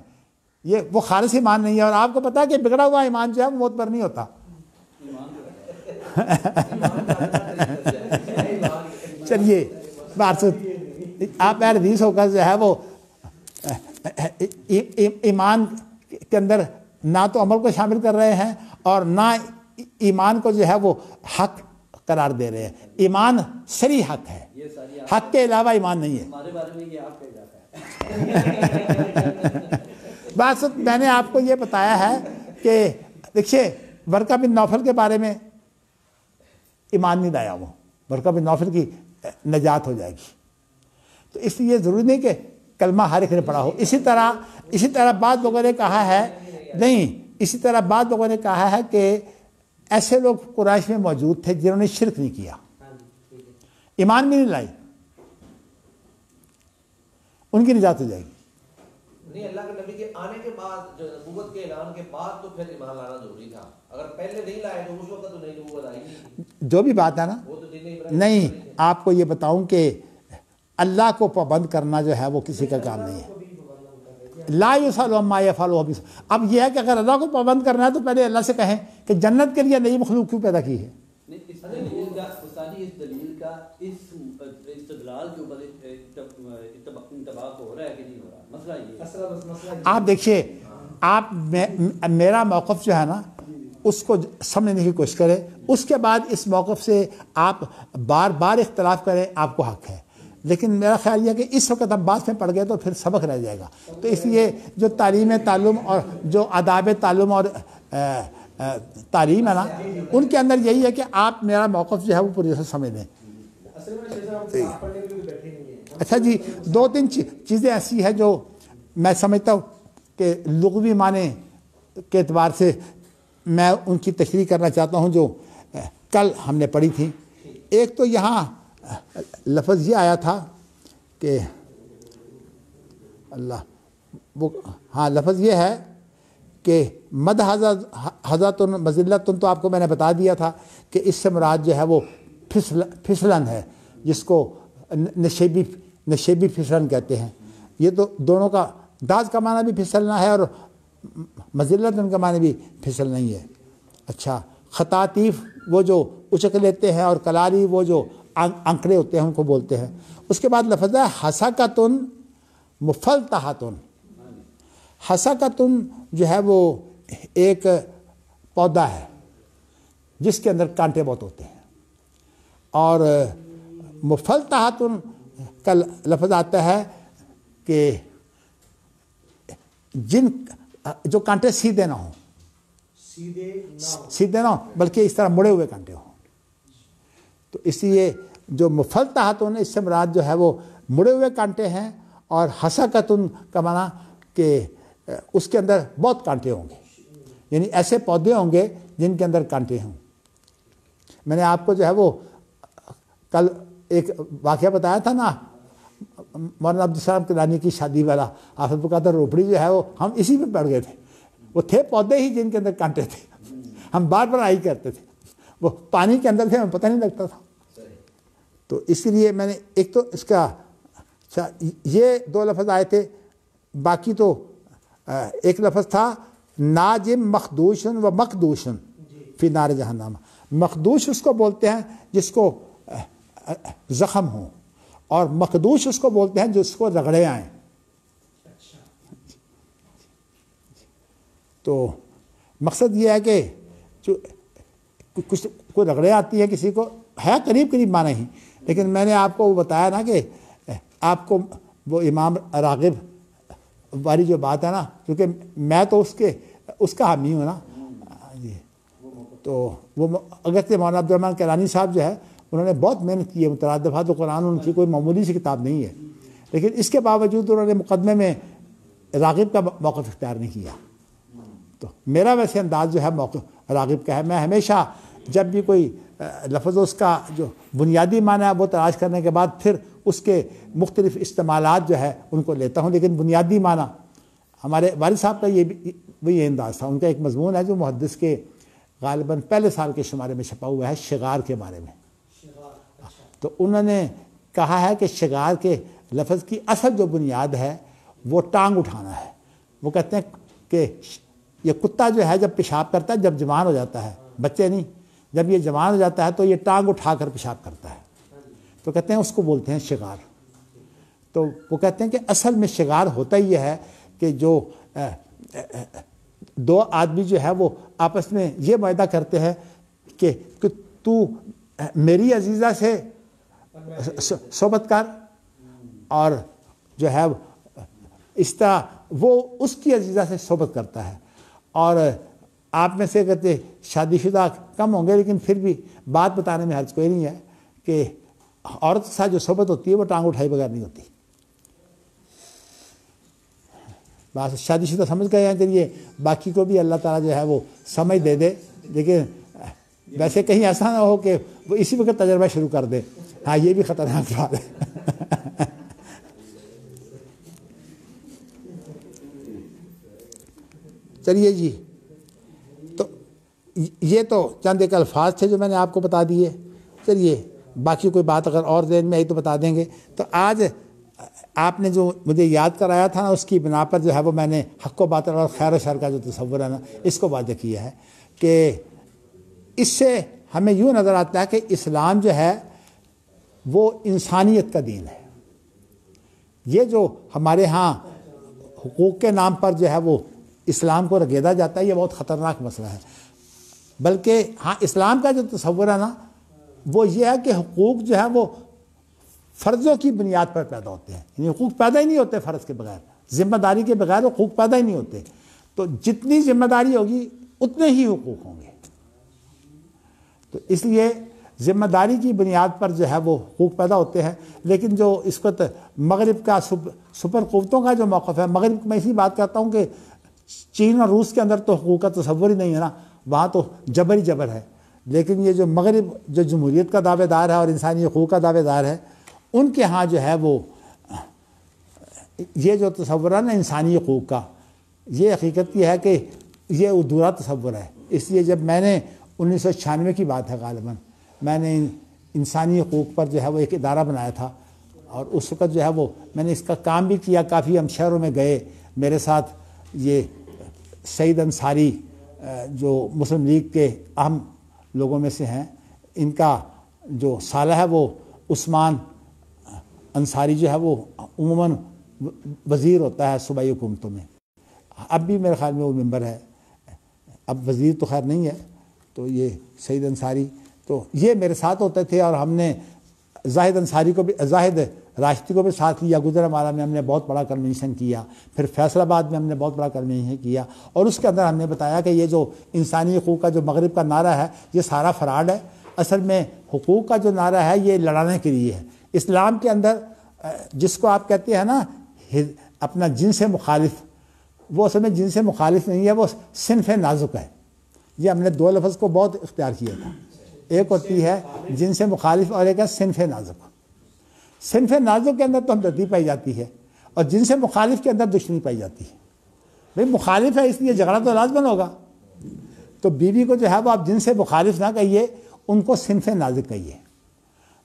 یہ وہ خالص ایمان نہیں ہے. اور آپ کو پتا ہے کہ بگڑا ہوا ایمان جو ہے وہ موت پر نہیں ہوتا. چلیے آپ حدیث ہو کر جو ہے وہ ایمان کے اندر نہ تو عمل کو شامل کر رہے ہیں اور نہ ایمان کو جو ہے وہ حق قرار دے رہے ہیں. ایمان صریح حق ہے، حق کے علاوہ ایمان نہیں ہے. بات میں نے آپ کو یہ بتایا ہے کہ دیکھیے ورقہ بن نوفل کے بارے میں ایمان نہیں لایا، وہ ورقہ بن نوفل کی نجات ہو جائے گی. تو اس لیے ضروری نہیں کہ کلمہ ہر ایک نے پڑھا ہو. اسی طرح بعض لوگوں نے کہا ہے، نہیں، اسی طرح بعض لوگوں نے کہا ہے کہ ایسے لوگ قریش میں موجود تھے جنہوں نے شرک نہیں کیا، ایمان بھی نہیں لائی، ان کی نجات ہو جائے گی. نہیں، اللہ کے نبی کے آنے کے بعد، جو نبوت کے اعلان کے بعد تو پھر ایمان لانا ضروری تھا. اگر پہلے نہیں لائے تو اس وقت تو نئی نبوت آئی نہیں. جو بھی بات ہے نا، وہ تو دین ابراہیم نہیں، آپ کو یہ بتاؤں کہ اللہ کو پابند کرنا جو ہے وہ کسی کا کام نہیں ہے. لا یسأل عما یفعل وهم یسألون. اب یہ ہے کہ اگر اللہ کو پابند کرنا ہے تو پہلے اللہ سے کہیں کہ جنت کے لیے نئی مخلوق کیوں پیدا کی ہے. اس دلیل کا اس استدلال کے اوپر اتفاق ہو رہا ہے کہ نہیں ہو رہا؟ مسئلہ یہ آپ دیکھیے، آپ میرا موقف جو ہے نا اس کو سمجھنے کی کوشش کریں، اس کے بعد اس موقف سے آپ بار بار اختلاف کریں، آپ کو حق ہے. لیکن میرا خیال یہ ہے کہ اس وقت ہم بات میں پڑ گئے تو پھر سبق رہ جائے گا. تو اس لیے جو تعلیم تعلم اور جو آداب تعلم اور تعلیم ہے نا، ان کے اندر یہی ہے کہ آپ میرا موقف جو ہے وہ پوری طرح سمجھ لیں. اچھا جی، 2-3 چیزیں ایسی ہیں جو میں سمجھتا ہوں کہ لغوی معنی کے اعتبار سے میں ان کی تشریح کرنا چاہتا ہوں جو کل ہم نے پڑھی تھی. ایک تو یہاں لفظ یہ آیا تھا کہ لفظ یہ ہے کہ مد حضرتن مذلتن، تو آپ کو میں نے بتا دیا تھا کہ اس سے مراد جو ہے وہ پھسلن ہے، جس کو نشیبی پھسلن کہتے ہیں. یہ تو دونوں کا، داز کا معنی بھی پھسلنا ہے اور مذلتن کا معنی بھی پھسلنا ہی ہے. اچھا، خطاطیف وہ جو اچک لیتے ہیں، اور کلاری وہ جو انکڑے ہوتے ہیں ان کو بولتے ہیں. اس کے بعد لفظ ہے حسکتن مفلتحتن. حسکتن جو ہے وہ ایک پودا ہے جس کے اندر کانٹے بہت ہوتے ہیں، اور مفلتحۃ کا لفظ آتا ہے کہ جن جو کانٹے سیدھے نہ ہوں، سیدھے نہ ہوں بلکہ اس طرح مڑے ہوئے کانٹے ہوں. تو اس لیے جو مفلتحۃ اس سے مراد جو ہے وہ مڑے ہوئے کانٹے ہیں، اور حسکۃ کا معنی کہ اس کے اندر بہت کانٹے ہوں گے، یعنی ایسے پودے ہوں گے جن کے اندر کانٹے ہوں. میں نے آپ کو جو ہے وہ کل ایک واقعہ بتایا تھا نا، مولانا عبدالسلام کلانی کی شادی والا. آپ کو کہا تھا روپڑی جو ہے وہ ہم اسی پہ پڑ گئے تھے. وہ تھے پودے ہی جن کے اندر کانٹے تھے. ہم بار بار آئی کرتے تھے، وہ پانی کے اندر تھے، ہمیں پتہ نہیں لگتا تھا. تو اس لیے میں نے ایک تو اس کا یہ دو لفظ آئے تھے. باقی تو ایک لفظ تھا ناجم مخدوشن و مخدوشن فی نار جہنم. مخدوش اس کو بولتے ہیں جس کو زخم ہو، اور مخدوش اس کو بولتے ہیں جس کو رگڑے آئیں. تو مقصد یہ ہے کہ جو کچھ کوئی رگڑے آتی ہے کسی کو، ہے قریب قریب معنی ہی، لیکن میں نے آپ کو وہ بتایا نا کہ آپ کو وہ امام راغب والی جو بات ہے نا، کیونکہ میں تو اس کا حامی ہوں نا جی. تو وہ اگرچہ مولانا عبدالرحمن کیلانی صاحب جو ہے انہوں نے بہت محنت کی ہے، مترادفات قرآن ان کی کوئی معمولی سی کتاب نہیں ہے، لیکن اس کے باوجود انہوں نے مقدمے میں راغب کا موقف اختیار نہیں کیا. تو میرا ویسے انداز جو ہے موقف راغب کا ہے. میں ہمیشہ جب بھی کوئی لفظ اس کا جو بنیادی معنی ہے وہ تلاش کرنے کے بعد پھر اس کے مختلف استعمالات جو ہے ان کو لیتا ہوں، لیکن بنیادی معنی ہمارے والد صاحب کا یہ انداز تھا. ان کا ایک مضمون ہے جو محدث کے غالباً پہلے سال کے شمارے میں چھپا ہوا ہے شغار کے بارے میں. تو انہوں نے کہا ہے کہ شغار کے لفظ کی اصل جو بنیاد ہے وہ ٹانگ اٹھانا ہے. وہ کہتے ہیں کہ یہ کتا جو ہے جب پیشاب کرتا ہے جب جوان ہو جاتا ہے، بچے نہیں، جب یہ جوان ہو جاتا ہے تو یہ ٹانگ اٹھا کر پیشاب کرتا ہے. تو کہتے ہیں اس کو بولتے ہیں شغار. تو وہ کہتے ہیں کہ اصل میں شغار ہوتا ہی یہ ہے کہ جو دو آدمی جو ہے وہ آپس میں یہ معاہدہ کرتے ہیں کہ تو میری عزیزہ سے صحبت کر، اور جو ہے اس طرح وہ اس کی عزیزہ سے صحبت کرتا ہے. اور آپ میں سے کہتے شادی شدہ کم ہوں گے، لیکن پھر بھی بات بتانے میں حرج کوئی نہیں ہے کہ عورت کے ساتھ جو صحبت ہوتی ہے وہ ٹانگ اٹھائی بغیر نہیں ہوتی. بس شادی شدہ سمجھ گئے ہیں، چلیے باقی کو بھی اللہ تعالیٰ جو ہے وہ سمجھ دے دے، لیکن ویسے کہیں ایسا نہ ہو کہ وہ اسی وقت تجربہ شروع کر دے. ہاں یہ بھی خطرناک بات ہے. چلیے جی، تو یہ تو چند ایک الفاظ تھے جو میں نے آپ کو بتا دیے. چلیے باقی کوئی بات اگر اور ذہن میں آئی تو بتا دیں گے. تو آج آپ نے جو مجھے یاد کرایا تھا نا، اس کی بنا پر جو ہے وہ میں نے حق و باطل اور خیر و شر کا جو تصور ہے نا اس کو واضح کیا ہے کہ اس سے ہمیں یوں نظر آتا ہے کہ اسلام جو ہے وہ انسانیت کا دین ہے. یہ جو ہمارے ہاں حقوق کے نام پر جو ہے وہ اسلام کو رگیدا جاتا ہے، یہ بہت خطرناک مسئلہ ہے. بلکہ ہاں اسلام کا جو تصور ہے نا وہ یہ ہے کہ حقوق جو ہے وہ فرضوں کی بنیاد پر پیدا ہوتے ہیں. یعنی حقوق پیدا ہی نہیں ہوتے فرض کے بغیر، ذمہ داری کے بغیر حقوق پیدا ہی نہیں ہوتے. تو جتنی ذمہ داری ہوگی اتنے ہی حقوق ہوں گے. تو اس لیے ذمہ داری کی بنیاد پر جو ہے وہ حقوق پیدا ہوتے ہیں. لیکن جو اس وقت مغرب کا سپر قوتوں کا جو موقف ہے، مغرب میں اسی بات کرتا ہوں کہ چین اور روس کے اندر تو حقوق کا تصور ہی نہیں ہے نا، وہاں تو جبر ہی جبر ہے. لیکن یہ جو مغرب جو جمہوریت کا دعوے دار ہے اور انسانی حقوق کا دعوے دار ہے، ان کے ہاں جو ہے وہ یہ جو تصور ہے نا انسانی حقوق کا، یہ حقیقت یہ ہے کہ یہ ادھورا تصور ہے. اس لیے جب میں نے 1996 کی بات ہے غالباً، میں نے انسانی حقوق پر جو ہے وہ ایک ادارہ بنایا تھا، اور اس وقت جو ہے وہ میں نے اس کا کام بھی کیا. کافی ہم شہروں میں گئے. میرے ساتھ یہ سعید انصاری جو مسلم لیگ کے اہم لوگوں میں سے ہیں، ان کا جو سالہ ہے وہ عثمان انصاری جو ہے وہ عموماً وزیر ہوتا ہے صوبائی حکومتوں میں. اب بھی میرے خیال میں وہ ممبر ہے، اب وزیر تو خیر نہیں ہے. تو یہ سعید انصاری تو یہ میرے ساتھ ہوتے تھے، اور ہم نے زاہد انصاری کو بھی، زاہد راشدی کو بھی ساتھ لیا، گجرانوالہ میں ہم نے بہت بڑا کنونشن کیا، پھر فیصل آباد میں ہم نے بہت بڑا کنونشن کیا، اور اس کے اندر ہم نے بتایا کہ یہ جو انسانی حقوق کا جو مغرب کا نعرہ ہے یہ سارا فراڈ ہے، اصل میں حقوق کا جو نعرہ ہے یہ لڑانے کے لیے ہے۔ اسلام کے اندر جس کو آپ کہتے ہیں نا اپنا جن سے مخالف، وہ اصل میں جن سے مخالف نہیں ہے، وہ صنف نازک ہے۔ یہ ہم نے دو لفظ کو بہت اختیار کیا تھا، ایک ہوتی ہے جن سے مخالف اور ایک ہے صنف نازک۔ صنف نازک کے اندر تو ہمدردی پائی جاتی ہے، اور جن سے مخالف کے اندر دشمنی پائی جاتی ہے۔ بھئی مخالف ہے اس لیے جھگڑا تو لازمن ہوگا، تو بیوی کو جو ہے وہ آپ جن سے مخالف نہ کہیے، ان کو صنف نازک کہیے۔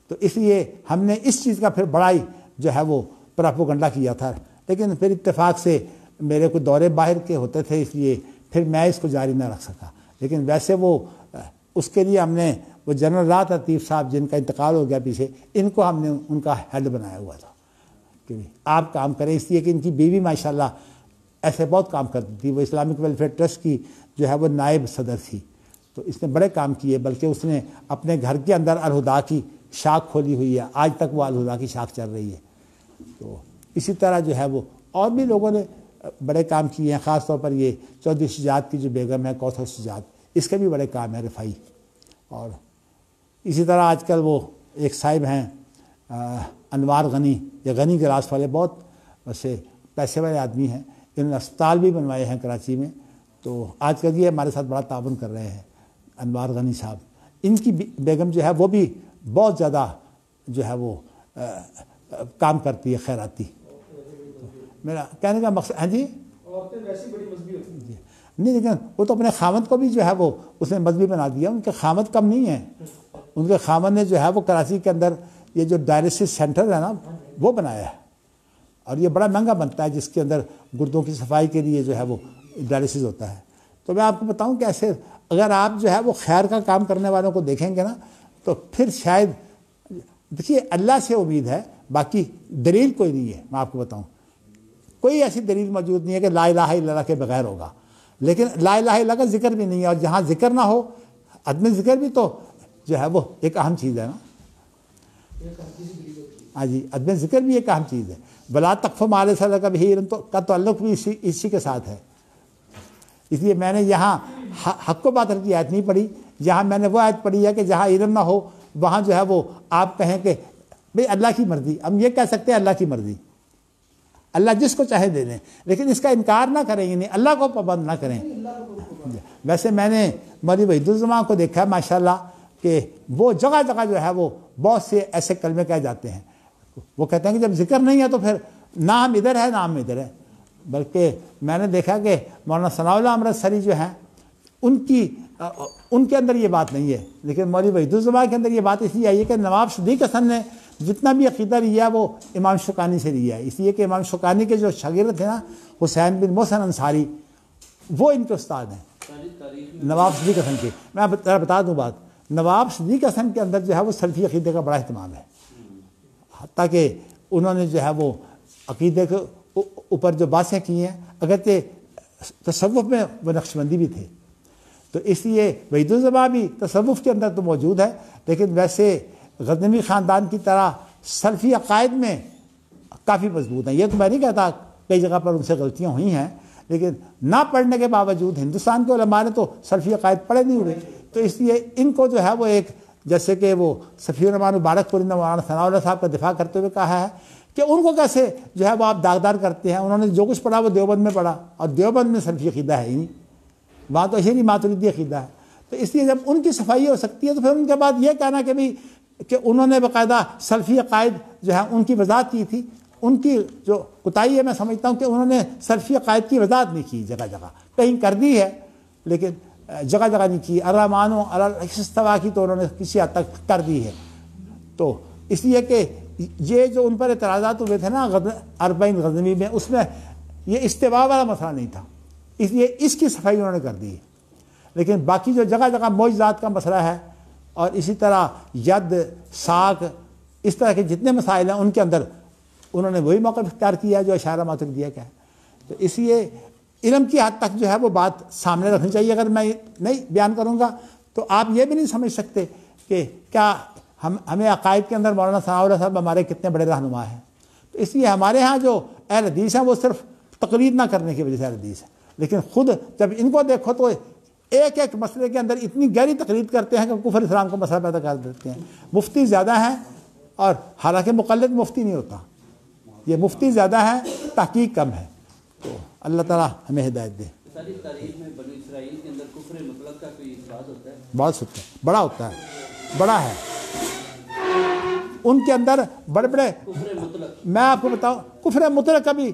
تو اس لیے ہم نے اس چیز کا پھر بڑا ہی جو ہے وہ پراپوگنڈا کیا تھا، لیکن پھر اتفاق سے میرے کو دورے باہر کے ہوتے تھے، اس لیے پھر میں اس کو جاری نہ رکھ سکا۔ لیکن ویسے وہ اس کے لیے ہم نے وہ جنرل راحت لطیف صاحب جن کا انتقال ہو گیا پیچھے، ان کو ہم نے ان کا ہیڈ بنایا ہوا تھا کہ آپ کام کریں، اس لیے کہ ان کی بیوی ماشاءاللہ ایسے بہت کام کرتی تھی۔ وہ اسلامک ویلفیئر ٹرسٹ کی جو ہے وہ نائب صدر تھی، تو اس نے بڑے کام کیے، بلکہ اس نے اپنے گھر کے اندر الہدا کی شاخ کھولی ہوئی ہے، آج تک وہ الہدا کی شاخ چل رہی ہے۔ تو اسی طرح جو ہے وہ اور بھی لوگوں نے بڑے کام کیے ہیں، خاص طور پر یہ چودھری شجاعت کی جو بیگم ہے کوثر شجاعت، اس کے بھی بڑے کام ہیں رفائی۔ اور اسی طرح آج کل وہ ایک صاحب ہیں انوار غنی، یہ غنی گلاس والے، بہت ویسے پیسے والے آدمی ہیں، انہوں نے اسپتال بھی بنوائے ہیں کراچی میں، تو آج کل یہ ہمارے ساتھ بڑا تعاون کر رہے ہیں انوار غنی صاحب۔ ان کی بیگم جو ہے وہ بھی بہت زیادہ جو ہے وہ کام کرتی ہے خیراتی۔ میرا کہنے کا مقصد ہے جی عورتیں ویسی بڑی مذہبی ہوتی ہیں نہیں، لیکن وہ تو اپنے خامد کو بھی جو ہے وہ اس نے مذہبی بنا دیا۔ ان کے خامد کم نہیں ہیں، ان کے خامد نے جو ہے وہ کراچی کے اندر یہ جو ڈائلسس سینٹر ہے نا وہ بنایا ہے، اور یہ بڑا مہنگا بنتا ہے، جس کے اندر گردوں کی صفائی کے لیے جو ہے وہ ڈائلسس ہوتا ہے۔ تو میں آپ کو بتاؤں کہ ایسے اگر آپ جو ہے وہ خیر کا کام کرنے والوں کو دیکھیں گے نا، تو پھر شاید دیکھیے اللہ سے امید ہے، باقی دلیل کوئی نہیں ہے۔ میں آپ کو بتاؤں کوئی ایسی دلیل موجود نہیں ہے کہ لا الہ الا اللہ کے بغیر ہوگا، لیکن لا الہ الا اللہ کا ذکر بھی نہیں ہے، اور جہاں ذکر نہ ہو، عدم ذکر بھی تو جو ہے وہ ایک اہم چیز ہے نا۔ ہاں جی، عدم ذکر بھی ایک اہم چیز ہے۔ بلا تقف ما لیس لک بہ علم کا تعلق بھی اسی کے ساتھ ہے۔ اس لیے میں نے یہاں حق و باطل کی آیت نہیں پڑھی، یہاں میں نے وہ آیت پڑھی ہے کہ جہاں علم نہ ہو وہاں جو ہے وہ آپ کہیں کہ بھئی اللہ کی مرضی، ہم یہ کہہ سکتے ہیں اللہ کی مرضی، اللہ جس کو چاہے دے دیں، لیکن اس کا انکار نہ کریں، یعنی اللہ کو پابند نہ کریں۔ ویسے میں نے مولوی وحید الزمان کو دیکھا ہے ماشاءاللہ کہ وہ جگہ جگہ جو ہے وہ بہت سے ایسے کلمے کہے جاتے ہیں، وہ کہتے ہیں کہ جب ذکر نہیں ہے تو پھر نہ ہم ادھر ہے نہ ہم ادھر ہے۔ بلکہ میں نے دیکھا کہ مولانا ثناء اللہ امرتسری جو ہیں ان کے اندر یہ بات نہیں ہے، لیکن مولوی وحید الزمان کے اندر یہ بات اس لیے آئی ہے کہ نواب صدیق حسن نے جتنا بھی عقیدہ لیا وہ امام شوکانی سے لیا ہے، اس لیے کہ امام شوکانی کے جو شاگرد تھے نا حسین بن محسن انصاری، وہ ان کے استاد ہیں نواب صدیق حسن کے۔ میں بتا دوں بات، نواب صدیق حسن کے اندر جو ہے وہ سلفی عقیدے کا بڑا اہتمام ہے، حتیٰ کہ انہوں نے جو ہے وہ عقیدے کے اوپر جو باتیں کی ہیں، اگرچہ تصوف میں وہ نقشبندی بھی تھے، تو اس لیے وحید الزمان بھی تصوف کے اندر تو موجود ہے، لیکن ویسے غزنوی خاندان کی طرح سلفی عقائد میں کافی مضبوط ہیں۔ یہ تو میں نہیں کہتا، کئی جگہ پر ان سے غلطیاں ہوئی ہیں، لیکن نہ پڑھنے کے باوجود ہندوستان کے علماء نے تو سلفی عقائد پڑھے نہیں ہوئے، تو اس لیے ان کو جو ہے وہ ایک جیسے کہ وہ صفی الرحمن مبارک پوری نے مولانا ثناء اللہ صاحب کا دفاع کرتے ہوئے کہا ہے کہ ان کو کیسے جو ہے وہ آپ داغدار کرتے ہیں، انہوں نے جو کچھ پڑھا وہ دیوبند میں پڑھا، اور دیوبند میں سلفی عقیدہ ہے ہی نہیں، وہاں تو اشعری ماتریدی عقیدہ ہے۔ تو اس لیے جب ان کی صفائی ہو سکتی ہے تو پھر ان کے بعد یہ کہنا کہ بھی کہ انہوں نے باقاعدہ سلفی عقائد جو ہے ان کی وضاحت کی تھی، ان کی جو کوتاہی ہے میں سمجھتا ہوں کہ انہوں نے سلفی عقائد کی وضاحت نہیں کی، جگہ جگہ کہیں کر دی ہے لیکن جگہ جگہ نہیں کی۔ الرحمن علی العرش استویٰ کی تو انہوں نے کسی حد تک کر دی ہے۔ تو اس لیے کہ یہ جو ان پر اعتراضات ہوئے تھے نا اربعین غزنوی میں، اس میں یہ استواء والا مسئلہ نہیں تھا، اس لیے اس کی صفائی انہوں نے کر دی ہے۔ لیکن باقی جو جگہ جگہ معجزات کا مسئلہ ہے، اور اسی طرح ید ساک، اس طرح کے جتنے مسائل ہیں ان کے اندر انہوں نے وہی موقف اختیار کیا ہے جو اشارہ ماتریدیہ کا ہے۔ تو اس لیے علم کی حد تک جو ہے وہ بات سامنے رکھنی چاہیے۔ اگر میں نہیں بیان کروں گا تو آپ یہ بھی نہیں سمجھ سکتے کہ کیا ہمیں عقائد کے اندر مولانا ثناء اللہ صاحب ہمارے کتنے بڑے رہنما ہیں. تو اس لیے ہمارے ہاں جو اہل حدیث ہیں وہ صرف تقلید نہ کرنے کی وجہ سے اہل حدیث ہے، لیکن خود جب ان کو دیکھو تو ایک ایک مسئلے کے اندر اتنی گہری تقلید کرتے ہیں کہ کفر اسلام کو مسئلہ پیدا کر دیتے ہیں. مفتی زیادہ ہیں، اور حالانکہ مقلد مفتی نہیں ہوتا، یہ مفتی زیادہ ہے، تحقیق کم ہے. تو اللہ تعالیٰ ہمیں ہدایت دے. ساری تاریخ میں بنی اسرائیل کے اندر کفر مطلق کا کوئی اثبات ہوتا ہے؟ بہت ہوتا ہے، بڑا ہوتا ہے، بڑا ہے ان کے اندر بڑے بڑے. کفر مطلق میں آپ کو بتاؤں، کفر مطلق کا بھی